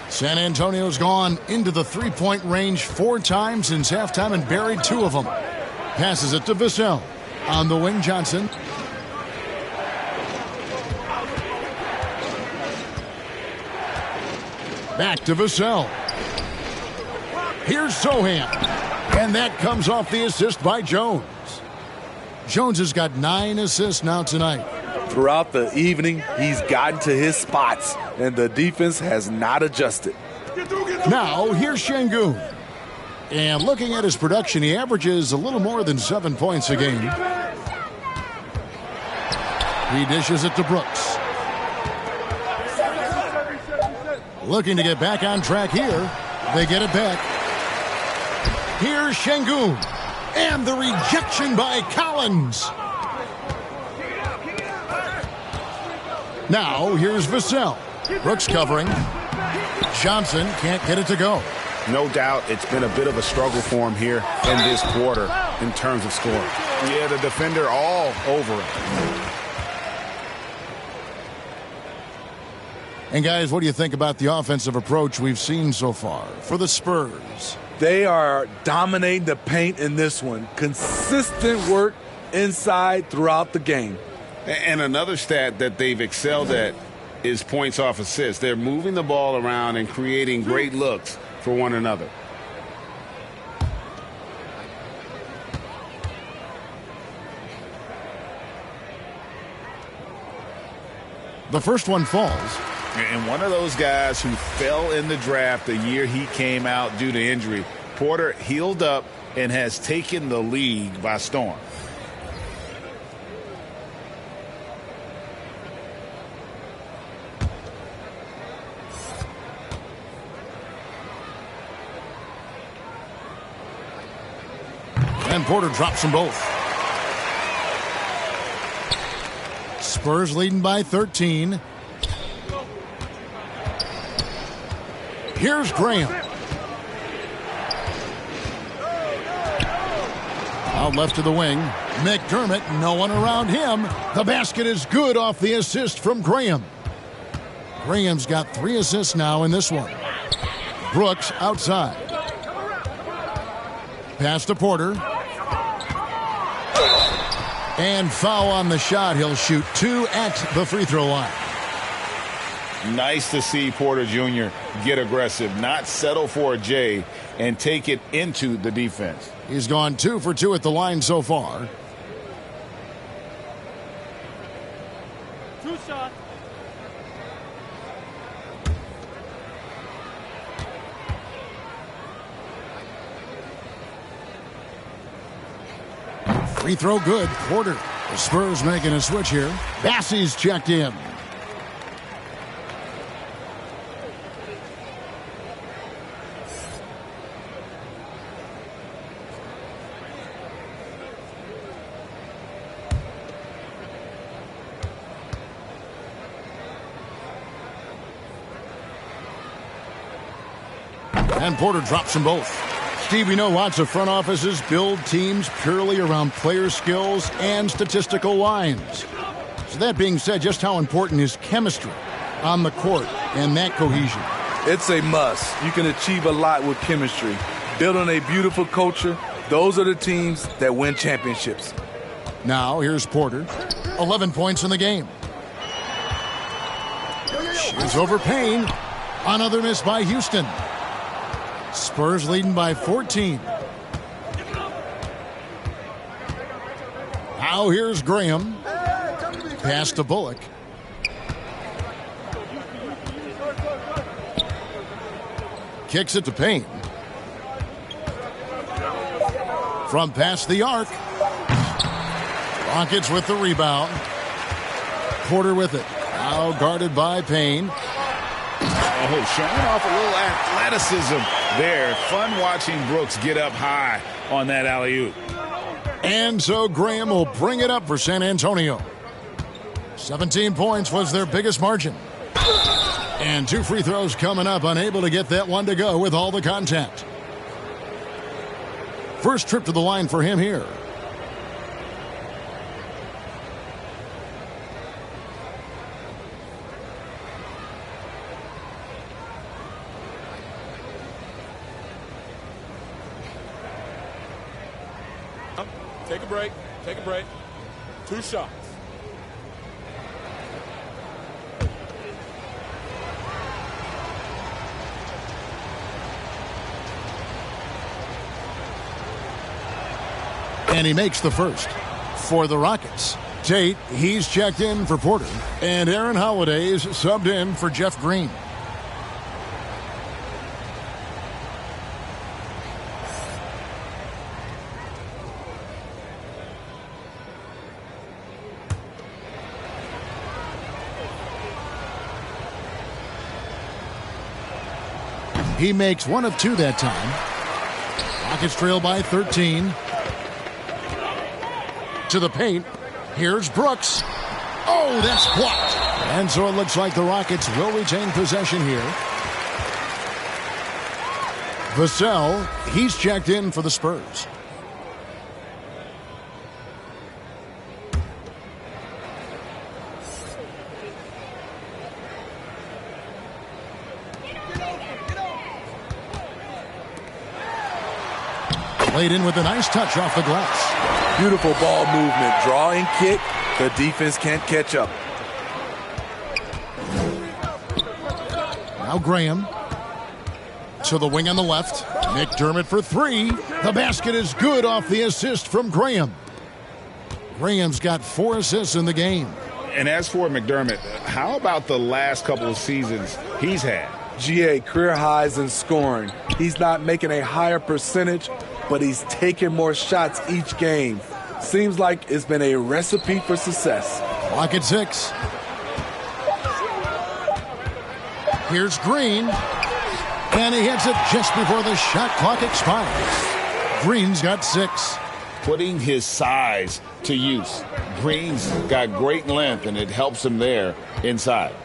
[SPEAKER 1] San Antonio's gone into the three-point range 4 times since halftime and buried 2 of them. Passes it to Vassell. On the wing, Johnson. Back to Vassell. Here's Sohan. And that comes off the assist by Jones. Jones has got 9 assists now tonight.
[SPEAKER 3] Throughout the evening, he's gotten to his spots, and the defense has not adjusted.
[SPEAKER 1] Now, here's Şengün. And looking at his production, he averages a little more than 7 points a game. He dishes it to Brooks. Looking to get back on track here. They get it back. Here's Şengün. And the rejection by Collins. Now, here's Vassell. Brooks covering. Johnson can't get it to go.
[SPEAKER 6] No doubt it's been a bit of a struggle for him here in this quarter in terms of scoring. Yeah, the defender all over it.
[SPEAKER 1] And guys, what do you think about the offensive approach we've seen so far for the Spurs?
[SPEAKER 3] They are dominating the paint in this one. Consistent work inside throughout the game.
[SPEAKER 6] And another stat that they've excelled at is points off assists. They're moving the ball around and creating great looks for one another.
[SPEAKER 1] The first one falls.
[SPEAKER 6] And one of those guys who fell in the draft the year he came out due to injury. Porter healed up and has taken the league by storm.
[SPEAKER 1] And Porter drops them both. Spurs leading by 13. Here's Graham. Out left to the wing. McDermott, no one around him. The basket is good off the assist from Graham. Graham's got 3 assists now in this one. Brooks outside. Pass to Porter. And foul on the shot. He'll shoot 2 at the free throw line.
[SPEAKER 6] Nice to see Porter Jr. get aggressive, not settle for a J, and take it into the defense.
[SPEAKER 1] He's gone 2 for 2 at the line so far.
[SPEAKER 12] 2 shots.
[SPEAKER 1] Free throw good. Porter. The Spurs making a switch here. Bassey's checked in. And Porter drops them both. Steve, we know lots of front offices build teams purely around player skills and statistical lines. So that being said, just how important is chemistry on the court and that cohesion?
[SPEAKER 3] It's a must. You can achieve a lot with chemistry. Building a beautiful culture, those are the teams that win championships.
[SPEAKER 1] Now, here's Porter. 11 points in the game. Shoots over Payne. Another miss by Houston. Spurs leading by 14. Now here's Graham. Pass to Bullock. Kicks it to Payne. From past the arc. Rockets with the rebound. Porter with it. Now guarded by Payne.
[SPEAKER 6] Oh, showing off a little athleticism there. Fun watching Brooks get up high on that alley-oop.
[SPEAKER 1] And so Graham will bring it up for San Antonio. 17 points was their biggest margin. And 2 free throws coming up, unable to get that one to go with all the contact. First trip to the line for him here.
[SPEAKER 8] Take a break. Take a break. 2 shots.
[SPEAKER 1] And he makes the first for the Rockets. Tate, he's checked in for Porter. And Aaron Holiday's subbed in for Jeff Green. He makes 1 of 2 that time. Rockets trail by 13. To the paint. Here's Brooks. Oh, that's blocked. And so it looks like the Rockets will retain possession here. Vassell, he's checked in for the Spurs. Laid in with a nice touch off the glass.
[SPEAKER 3] Beautiful ball movement. Draw and kick. The defense can't catch up.
[SPEAKER 1] Now Graham. To the wing on the left. McDermott for 3. The basket is good off the assist from Graham. Graham's got 4 assists in the game.
[SPEAKER 6] And as for McDermott, how about the last couple of seasons he's had?
[SPEAKER 3] GA, career highs in scoring. He's not making a higher percentage, but he's taking more shots each game. Seems like it's been a recipe for success.
[SPEAKER 1] Clock at 6. Here's Green. And he hits it just before the shot clock expires. Green's got 6.
[SPEAKER 7] Putting his size to use. Green's got great length, and it helps him there inside.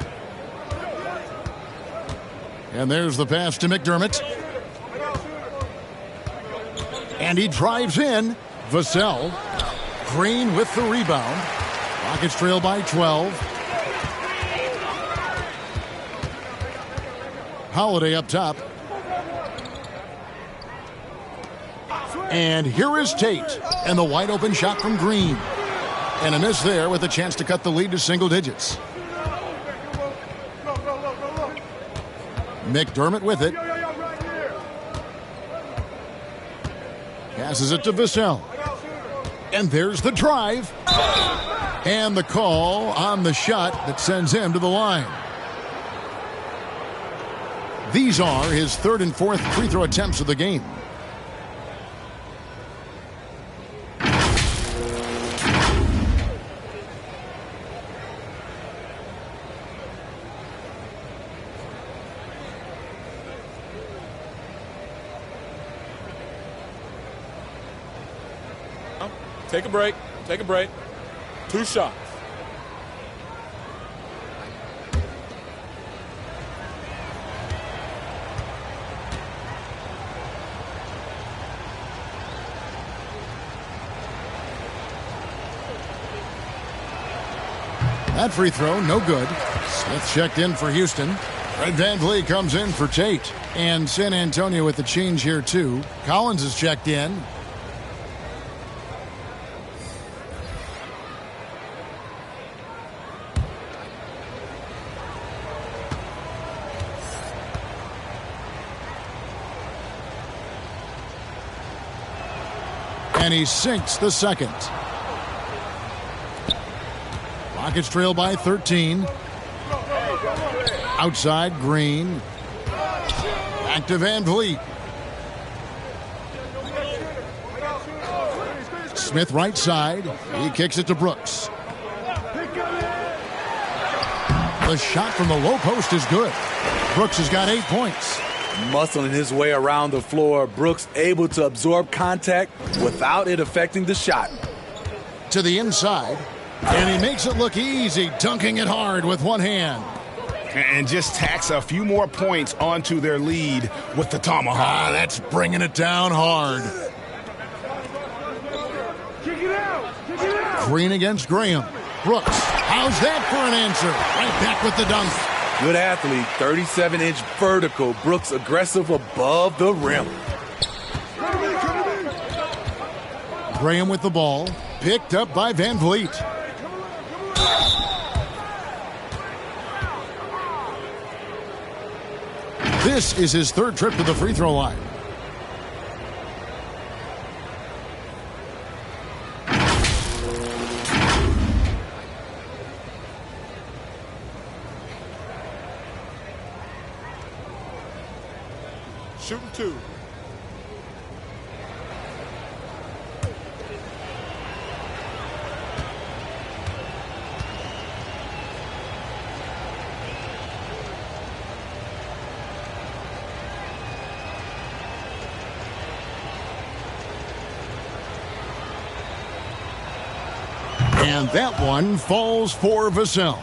[SPEAKER 1] And there's the pass to McDermott. And he drives in. Vassell. Green with the rebound. Rockets trail by 12. Holiday up top. And here is Tate. And the wide open shot from Green. And a miss there with a chance to cut the lead to single digits. McDermott with it. Passes it to Vassell. And there's the drive. And the call on the shot that sends him to the line. These are his 3rd and 4th free throw attempts of the game.
[SPEAKER 8] Take a break. Take a break. 2 shots.
[SPEAKER 1] That free throw, no good. Smith checked in for Houston. Fred VanVleet comes in for Tate. And San Antonio with the change here, too. Collins is checked in. And he sinks the second. Rockets trail by 13. Outside, Green. Back to VanVleet. Smith right side. He kicks it to Brooks. The shot from the low post is good. Brooks has got 8 points.
[SPEAKER 3] Muscling his way around the floor, Brooks able to absorb contact without it affecting the shot.
[SPEAKER 1] To the inside, and he makes it look easy, dunking it hard with one hand.
[SPEAKER 6] And just tacks a few more points onto their lead with the tomahawk.
[SPEAKER 1] That's bringing it down hard. Green against Graham. Brooks, how's that for an answer? Right back with the dunk.
[SPEAKER 3] Good athlete, 37-inch vertical. Brooks aggressive above the rim.
[SPEAKER 1] Graham with the ball. Picked up by VanVleet. This is his third trip to the free throw line.
[SPEAKER 8] Shooting two.
[SPEAKER 1] And that one falls for Vassell.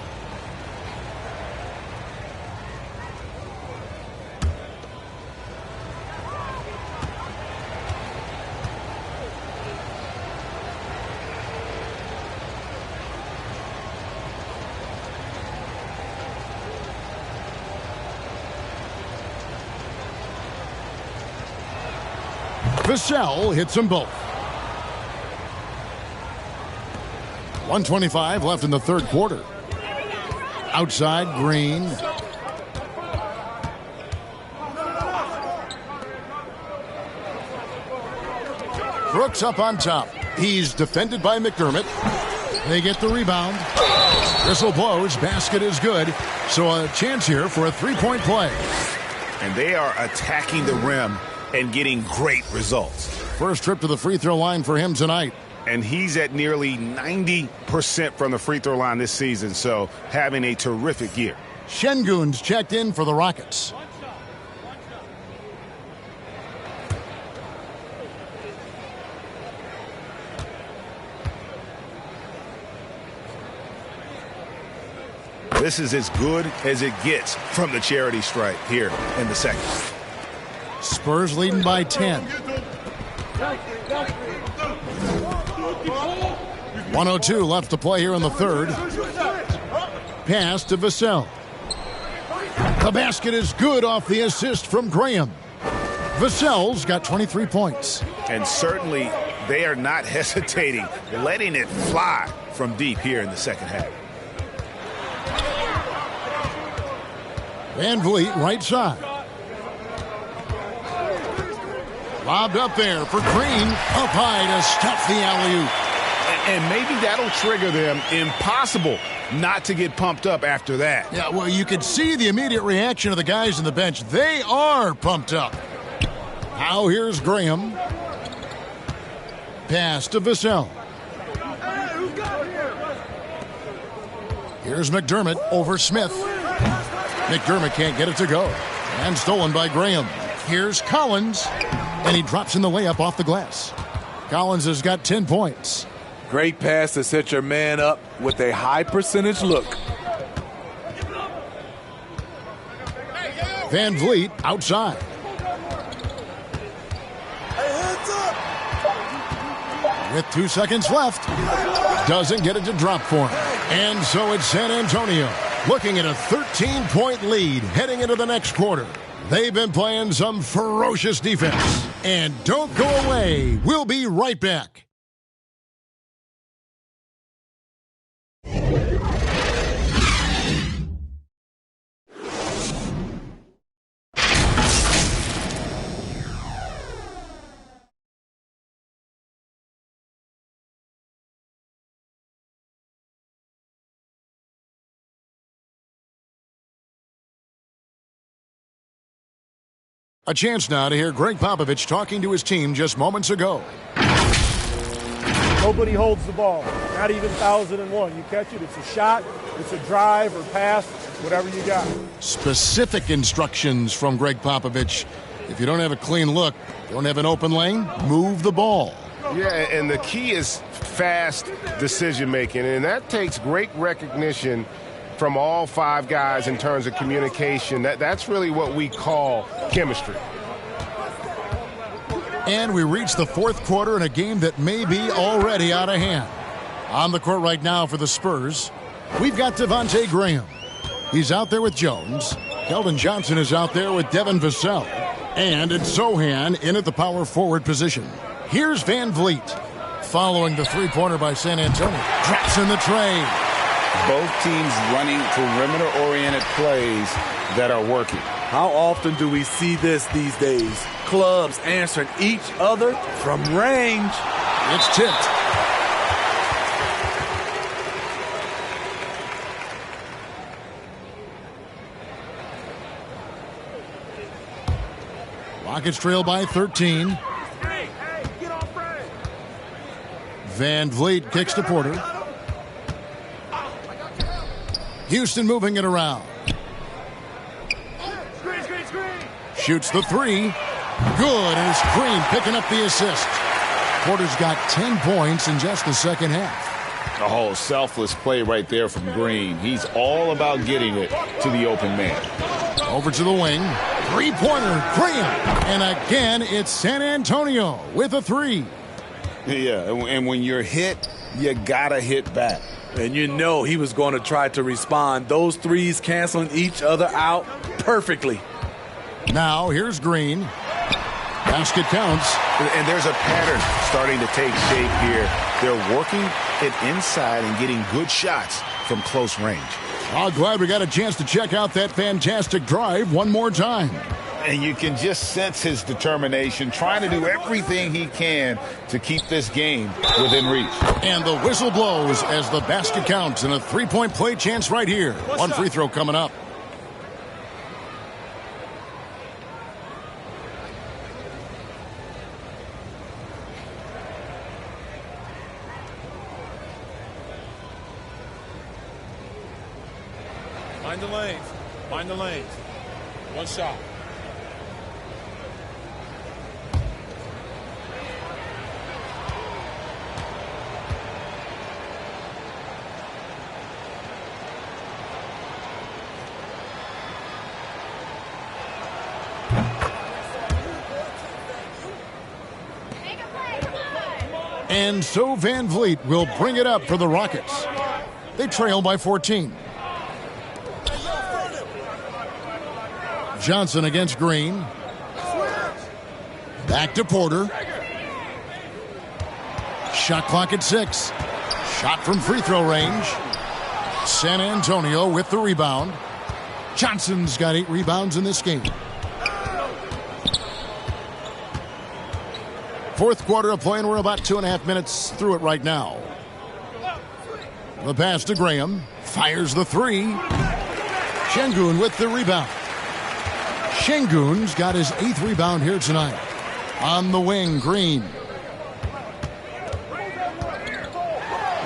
[SPEAKER 1] Vassell hits them both. 1:25 left in the third quarter. Outside, Green. Brooks up on top. He's defended by McDermott. They get the rebound. Whistle blows. Basket is good. So a chance here for a three-point play.
[SPEAKER 6] And they are attacking the rim and getting great results.
[SPEAKER 1] First trip to the free throw line for him tonight.
[SPEAKER 6] And he's at nearly 90% from the free throw line this season, so having a terrific year.
[SPEAKER 1] Şengün's checked in for the Rockets.
[SPEAKER 6] This is as good as it gets from the charity stripe here in the second.
[SPEAKER 1] Spurs leading by 10. 1:02 left to play here in the third. Pass to Vassell. The basket is good off the assist from Graham. Vassell's got 23 points.
[SPEAKER 6] And certainly they are not hesitating, letting it fly from deep here in the second half.
[SPEAKER 1] VanVleet right side. Lobbed up there for Green. Up high to stuff the alley-oop.
[SPEAKER 6] And maybe that'll trigger them. Impossible not to get pumped up after that.
[SPEAKER 1] Yeah, well, you could see the immediate reaction of the guys on the bench. They are pumped up. Now here's Graham. Pass to Vassell. Here's McDermott over Smith. McDermott can't get it to go. And stolen by Graham. Here's Collins. And he drops in the layup off the glass. Collins has got 10 points.
[SPEAKER 3] Great pass to set your man up with a high percentage look.
[SPEAKER 1] VanVleet outside. With 2 seconds left. Doesn't get it to drop for him. And so it's San Antonio looking at a 13-point lead heading into the next quarter. They've been playing some ferocious defense. And don't go away. We'll be right back. A chance now to hear Greg Popovich talking to his team just moments ago.
[SPEAKER 12] Nobody holds the ball, not even 1,001. You catch it, it's a shot, it's a drive or pass, whatever you got.
[SPEAKER 1] Specific instructions from Greg Popovich. If you don't have a clean look, don't have an open lane, move the ball.
[SPEAKER 2] Yeah, and the key is fast decision-making, and that takes great recognition from all five guys in terms of communication. That's really what we call chemistry.
[SPEAKER 1] And we reach the fourth quarter in a game that may be already out of hand. On the court right now for the Spurs, we've got Devontae Graham. He's out there with Jones. Keldon Johnson is out there with Devin Vassell. And it's Zohan in at the power forward position. Here's Van Vliet. Following the three-pointer by San Antonio. Drops in the tray.
[SPEAKER 6] Both teams running perimeter-oriented plays that are working.
[SPEAKER 3] How often do we see this these days? Clubs answering each other from range.
[SPEAKER 1] It's tipped. Rockets trail by 13. Van Vliet kicks to Porter. Houston moving it around. Shoots the three. Good, and it's Green picking up the assist. Porter's got 10 points in just the second half.
[SPEAKER 7] Oh, selfless play right there from Green. He's all about getting it to the open man.
[SPEAKER 1] Over to the wing. Three-pointer, Graham. And again, it's San Antonio with a three.
[SPEAKER 6] Yeah, and when you're hit, you gotta hit back.
[SPEAKER 3] And you know he was going to try to respond. Those threes canceling each other out perfectly.
[SPEAKER 1] Now here's Green. Basket counts.
[SPEAKER 6] And there's a pattern starting to take shape here. They're working it inside and getting good shots from close range.
[SPEAKER 1] Oh, glad we got a chance to check out that fantastic drive one more time.
[SPEAKER 6] And you can just sense his determination, trying to do everything he can to keep this game within reach.
[SPEAKER 1] And the whistle blows as the basket counts, and a three-point play chance right here. One free throw coming up.
[SPEAKER 12] Find the lanes. Find the lanes. One shot.
[SPEAKER 1] And so Van Vliet will bring it up for the Rockets. They trail by 14. Johnson against Green. Back to Porter. Shot clock at 6. Shot from free throw range. San Antonio with the rebound. Johnson's got 8 rebounds in this game. Fourth quarter of play, and we're about 2.5 minutes through it right now. The pass to Graham. Fires the three. Şengün with the rebound. Şengün's got his 8th rebound here tonight. On the wing, Green.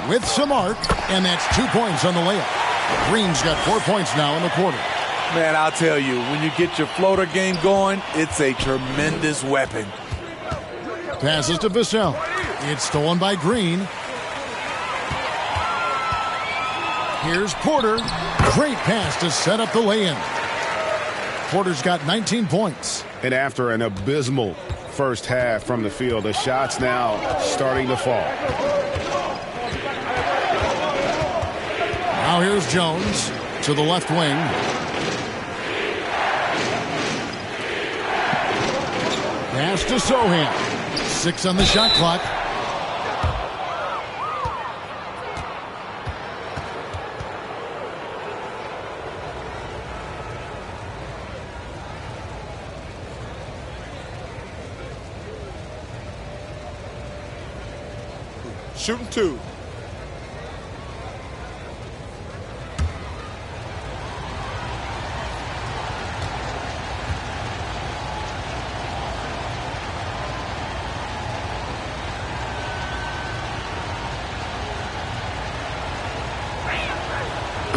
[SPEAKER 1] With some arc, and that's 2 points on the layup. Green's got 4 points now in the quarter.
[SPEAKER 3] Man, I'll tell you, when you get your floater game going, it's a tremendous weapon.
[SPEAKER 1] Passes to Vassell. It's stolen by Green. Here's Porter. Great pass to set up the lay-in. Porter's got 19 points.
[SPEAKER 2] And after an abysmal first half from the field, the shots now starting to fall.
[SPEAKER 1] Now here's Jones to the left wing. Pass to Sohan. 6 on the shot clock.
[SPEAKER 8] Shooting 2.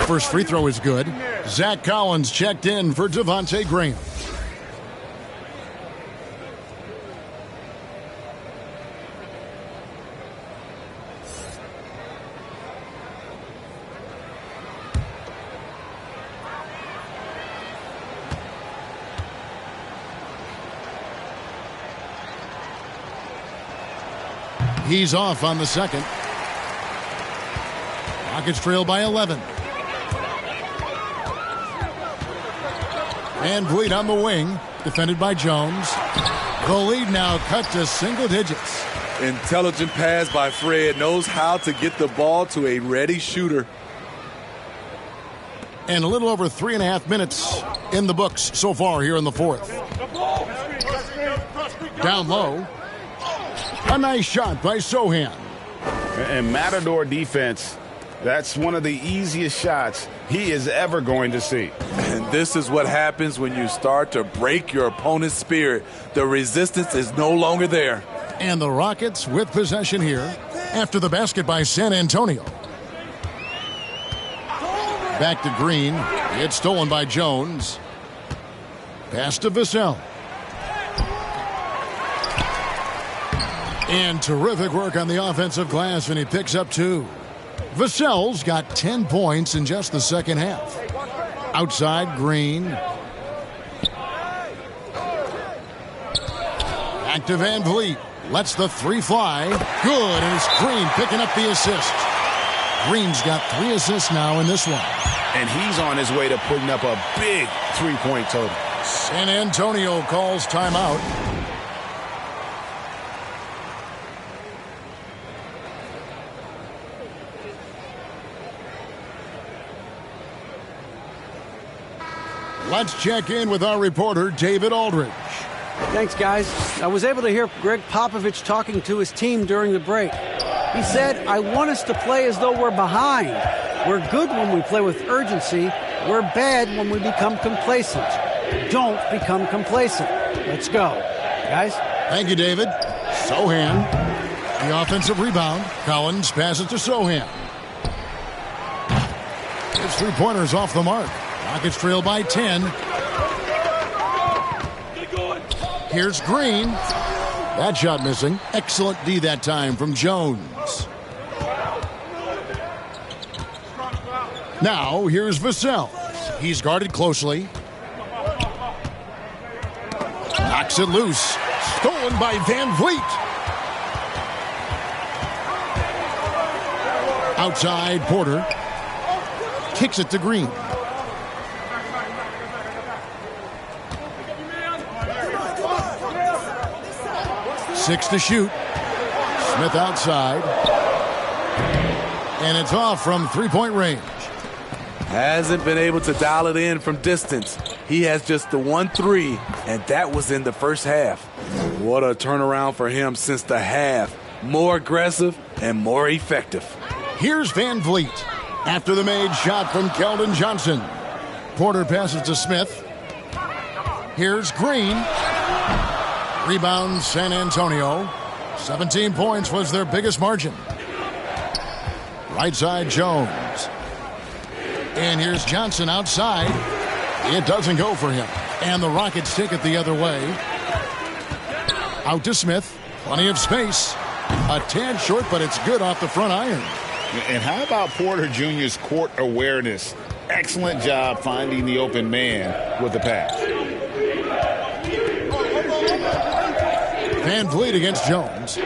[SPEAKER 1] First free throw is good. Zach Collins checked in for Devontae Graham. He's off on the second. Rockets trail by 11. Van Vliet on the wing, defended by Jones. The lead now cut to single digits.
[SPEAKER 3] Intelligent pass by Fred, knows how to get the ball to a ready shooter.
[SPEAKER 1] And a little over 3.5 minutes in the books so far here in the fourth. Down low. A nice shot by Sohan.
[SPEAKER 6] And Matador defense, that's one of the easiest shots he is ever going to see.
[SPEAKER 3] And this is what happens when you start to break your opponent's spirit. The resistance is no longer there.
[SPEAKER 1] And the Rockets with possession here after the basket by San Antonio. Back to Green. It's stolen by Jones. Pass to Vassell. And terrific work on the offensive glass, and he picks up 2. Vassell's got 10 points in just the second half. Outside, Green. Back to Van Vliet. Lets the 3 fly. Good, and it's Green picking up the assist. Green's got 3 assists now in this one.
[SPEAKER 6] And he's on his way to putting up a big 3-point total.
[SPEAKER 1] San Antonio calls timeout. Let's check in with our reporter, David Aldridge.
[SPEAKER 5] Thanks, guys. I was able to hear Greg Popovich talking to his team during the break. He said, I want us to play as though we're behind. We're good when we play with urgency. We're bad when we become complacent. Don't become complacent. Let's go. Guys?
[SPEAKER 1] Thank you, David. Sohan. The offensive rebound. Collins passes to Sohan. His 3-pointers off the mark. Rockets trail by 10. Here's Green. That shot missing. Excellent D that time from Jones. Now here's Vassell. He's guarded closely. Knocks it loose. Stolen by Van Vliet. Outside, Porter. Kicks it to Green. Six to shoot. Smith outside. And it's off from 3-point range.
[SPEAKER 3] Hasn't been able to dial it in from distance. He has just the 1-3, and that was in the first half. What a turnaround for him since the half. More aggressive and more effective.
[SPEAKER 1] Here's Van Vliet. After the made shot from Keldon Johnson. Porter passes to Smith. Here's Green. Rebound San Antonio. 17 points was their biggest margin. Right side Jones. And here's Johnson outside. It doesn't go for him. And the Rockets take it the other way. Out to Smith. Plenty of space. A tad short, but it's good off the front iron.
[SPEAKER 7] And how about Porter Jr.'s court awareness? Excellent job finding the open man with the pass.
[SPEAKER 1] Van Vliet against Jones.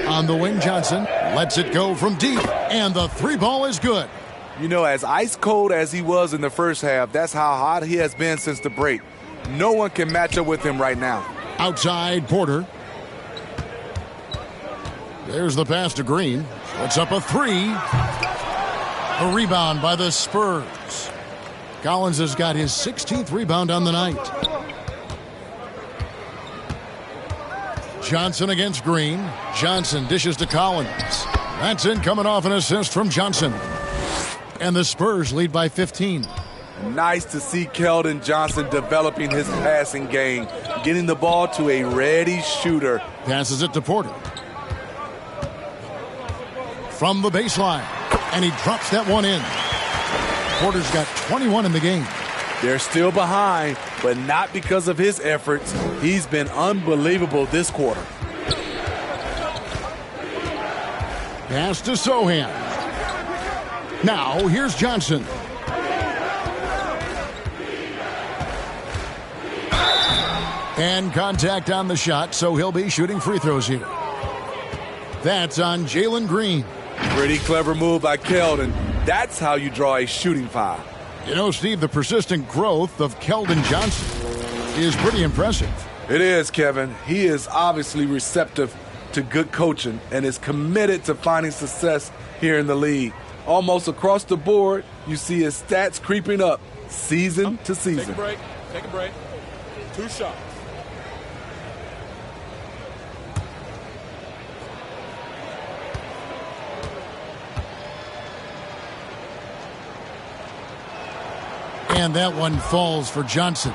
[SPEAKER 1] On the wing, Johnson. Lets it go from deep, and the three ball is good.
[SPEAKER 3] You know, as ice cold as he was in the first half, that's how hot he has been since the break. No one can match up with him right now.
[SPEAKER 1] Outside Porter. There's the pass to Green. Puts up a three. A rebound by the Spurs. Collins has got his 16th rebound on the night. Johnson against Green. Johnson dishes to Collins. That's in, coming off an assist from Johnson. And the Spurs lead by 15.
[SPEAKER 3] Nice to see Keldon Johnson developing his passing game, getting the ball to a ready shooter.
[SPEAKER 1] Passes it to Porter. From the baseline. And he drops that one in. Porter's got 21 in the game.
[SPEAKER 3] They're still behind, but not because of his efforts. He's been unbelievable this quarter.
[SPEAKER 1] Pass to Sohan. Now, here's Johnson. And contact on the shot, so he'll be shooting free throws here. That's on Jalen Green.
[SPEAKER 3] Pretty clever move by Keldon. That's how you draw a shooting foul.
[SPEAKER 1] You know, Steve, the persistent growth of Keldon Johnson is pretty impressive.
[SPEAKER 3] It is, Kevin. He is obviously receptive to good coaching and is committed to finding success here in the league. Almost across the board, you see his stats creeping up season to season.
[SPEAKER 12] Take a break. Take a break. 2 shots.
[SPEAKER 1] And that one falls for Johnson.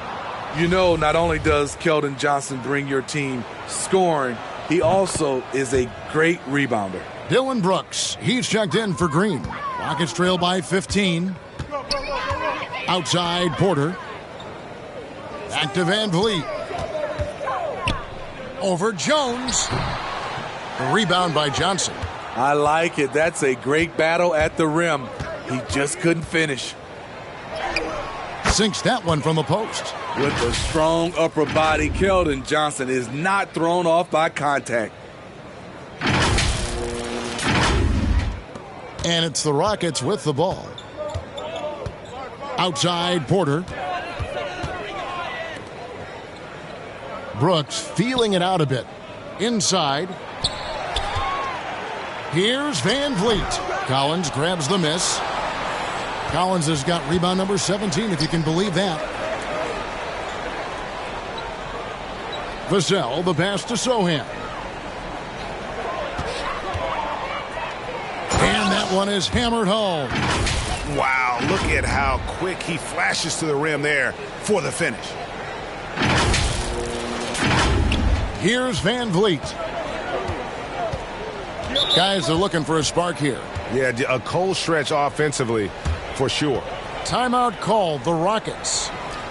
[SPEAKER 3] You know, not only does Keldon Johnson bring your team scoring, he also is a great rebounder.
[SPEAKER 1] Dylan Brooks, he's checked in for Green. Rockets trail by 15. Outside Porter. Back to Van Vliet. Over Jones. A rebound by Johnson.
[SPEAKER 3] I like it. That's a great battle at the rim. He just couldn't finish.
[SPEAKER 1] Sinks that one from the post.
[SPEAKER 3] With a strong upper body, Keldon Johnson is not thrown off by contact.
[SPEAKER 1] And it's the Rockets with the ball. Outside Porter. Brooks feeling it out a bit. Inside. Here's Van Vliet. Collins grabs the miss. Collins has got rebound number 17, if you can believe that. Vassell, the pass to Sohan. And that one is hammered home.
[SPEAKER 6] Wow, look at how quick he flashes to the rim there for the finish.
[SPEAKER 1] Here's Van Vliet. Guys are looking for a spark here.
[SPEAKER 2] Yeah, a cold stretch offensively for sure.
[SPEAKER 1] Timeout called, the Rockets.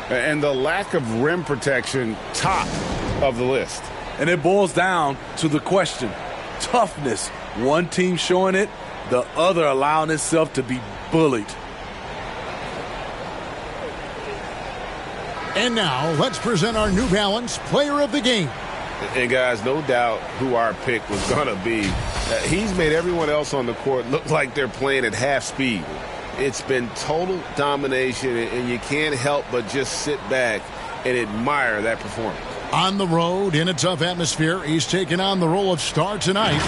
[SPEAKER 4] And the lack of rim protection, top of the list.
[SPEAKER 3] And it boils down to the question, toughness. One team showing it, the other allowing itself to be bullied.
[SPEAKER 1] And now, let's present our New Balance Player of the Game.
[SPEAKER 2] And guys, no doubt who our pick was going to be. He's made everyone else on the court look like they're playing at half speed. It's been total domination, and you can't help but just sit back and admire that performance.
[SPEAKER 1] On the road, in a tough atmosphere, he's taken on the role of star tonight.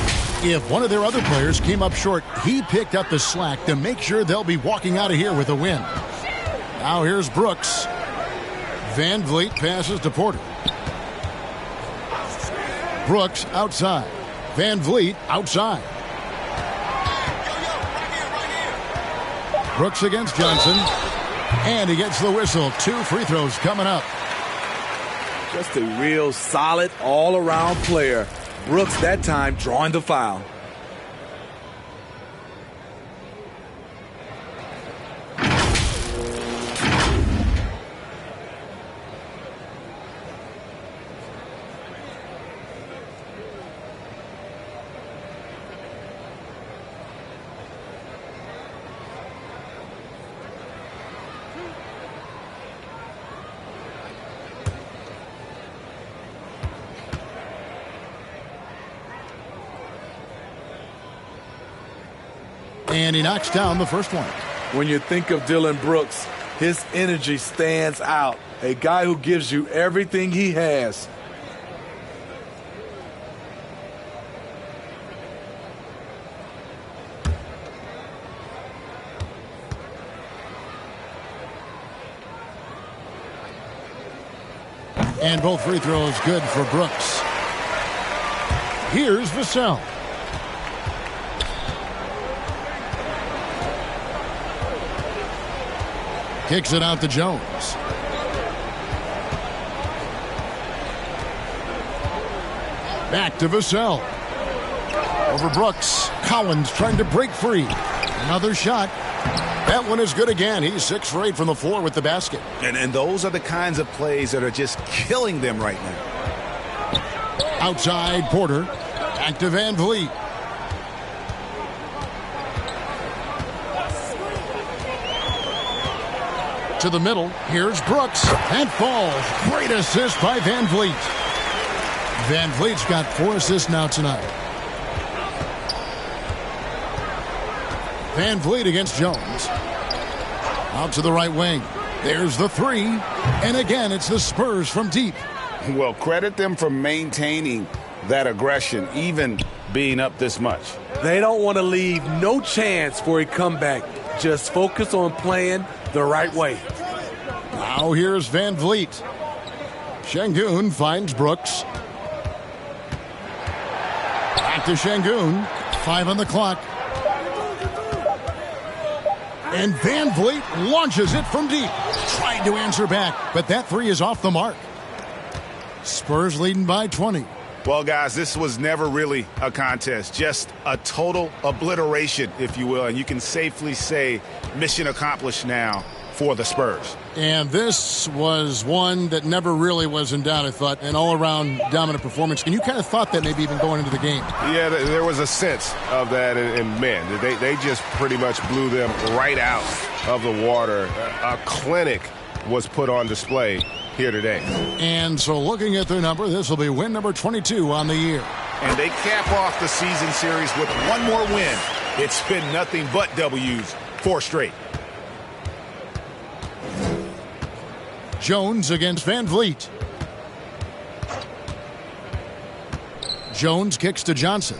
[SPEAKER 1] If one of their other players came up short, he picked up the slack to make sure they'll be walking out of here with a win. Now here's Brooks. Van Vliet passes to Porter. Brooks outside. Van Vliet outside. Brooks against Johnson. And he gets the whistle. 2 free throws coming up.
[SPEAKER 3] Just a real solid all-around player. Brooks that time drawing the foul.
[SPEAKER 1] And he knocks down the first one.
[SPEAKER 3] When you think of Dylan Brooks, his energy stands out. A guy who gives you everything he has.
[SPEAKER 1] And both free throws good for Brooks. Here's Vassell. Kicks it out to Jones. Back to Vassell. Over Brooks. Collins trying to break free. Another shot. That one is good again. He's 6 for 8 from the floor with the basket.
[SPEAKER 6] And those are the kinds of plays that are just killing them right now.
[SPEAKER 1] Outside Porter. Back to Van Vliet. To the middle. Here's Brooks. And falls. Great assist by Van Vliet. Van Vliet's got 4 assists now tonight. Van Vliet against Jones. Out to the right wing. There's the 3. And again, it's the Spurs from deep.
[SPEAKER 7] Well, credit them for maintaining that aggression, even being up this much.
[SPEAKER 3] They don't want to leave no chance for a comeback. Just focus on playing the right way.
[SPEAKER 1] Now here's Van Vliet. Şengün finds Brooks. Back to Şengün. 5 on the clock. And Van Vliet launches it from deep. Trying to answer back, but that 3 is off the mark. Spurs leading by 20.
[SPEAKER 6] Well, guys, this was never really a contest. Just a total obliteration, if you will. And you can safely say mission accomplished now for the Spurs.
[SPEAKER 1] And this was one that never really was in doubt, I thought. An all-around dominant performance. And you kind of thought that maybe even going into the game.
[SPEAKER 2] Yeah, there was a sense of that. And man, they just pretty much blew them right out of the water. A clinic was put on display here today.
[SPEAKER 1] And so looking at their number, this will be win number 22 on the year.
[SPEAKER 6] And they cap off the season series with one more win. It's been nothing but W's, 4 straight.
[SPEAKER 1] Jones against Van Vliet. Jones kicks to Johnson.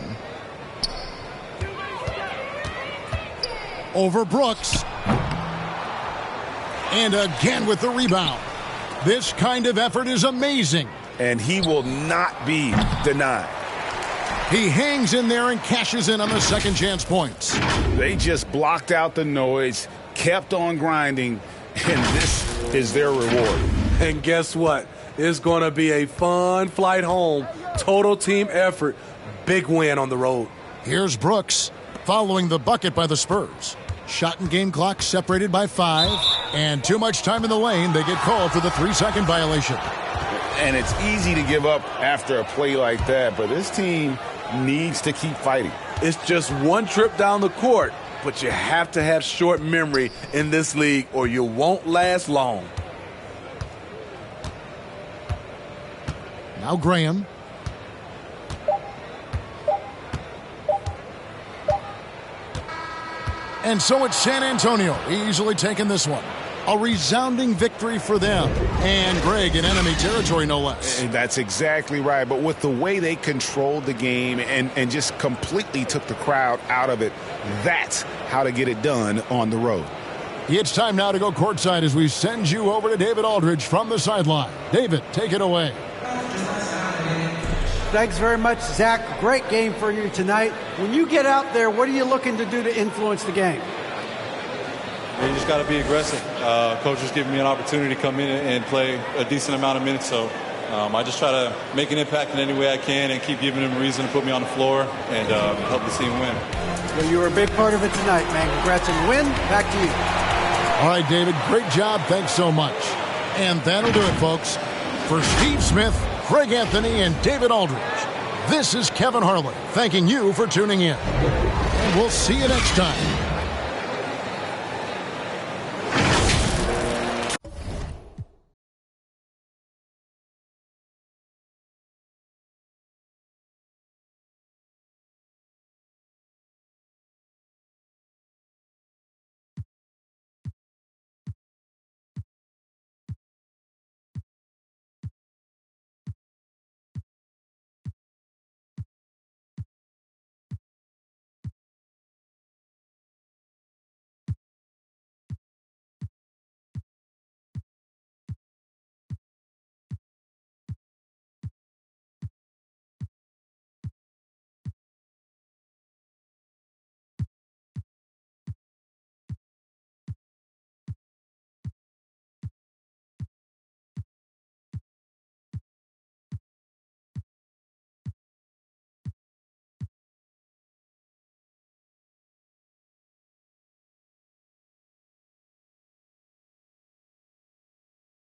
[SPEAKER 1] Over Brooks. And again with the rebound. This kind of effort is amazing.
[SPEAKER 6] And he will not be denied.
[SPEAKER 1] He hangs in there and cashes in on the second chance points.
[SPEAKER 6] They just blocked out the noise, kept on grinding, and this is their reward.
[SPEAKER 3] And guess what? It's going to be a fun flight home. Total team effort. Big win on the road.
[SPEAKER 1] Here's Brooks following the bucket by the Spurs. Shot and game clock separated by 5. And too much time in the lane. They get called for the 3-second violation.
[SPEAKER 7] And it's easy to give up after a play like that, but this team needs to keep fighting.
[SPEAKER 3] It's just one trip down the court, but you have to have short memory in this league or you won't last long.
[SPEAKER 1] Now Graham. And so it's San Antonio easily taking this one. A resounding victory for them. And Greg in enemy territory, no less.
[SPEAKER 6] And that's exactly right. But with the way they controlled the game and just completely took the crowd out of it, that's how to get it done on the road.
[SPEAKER 1] It's time now to go courtside as we send you over to David Aldridge from the sideline. David, take it away.
[SPEAKER 5] Thanks very much, Zach. Great game for you tonight. When you get out there, what are you looking to do to influence the game?
[SPEAKER 13] You just got to be aggressive. Coach has given me an opportunity to come in and play a decent amount of minutes, so I just try to make an impact in any way I can and keep giving them a reason to put me on the floor and help the team win.
[SPEAKER 5] Well, you were a big part of it tonight, man. Congrats on the win. Back to you.
[SPEAKER 1] All right, David, great job. Thanks so much. And that'll do it, folks. For Steve Smith, Greg Anthony, and David Aldridge, this is Kevin Harlan thanking you for tuning in. And we'll see you next time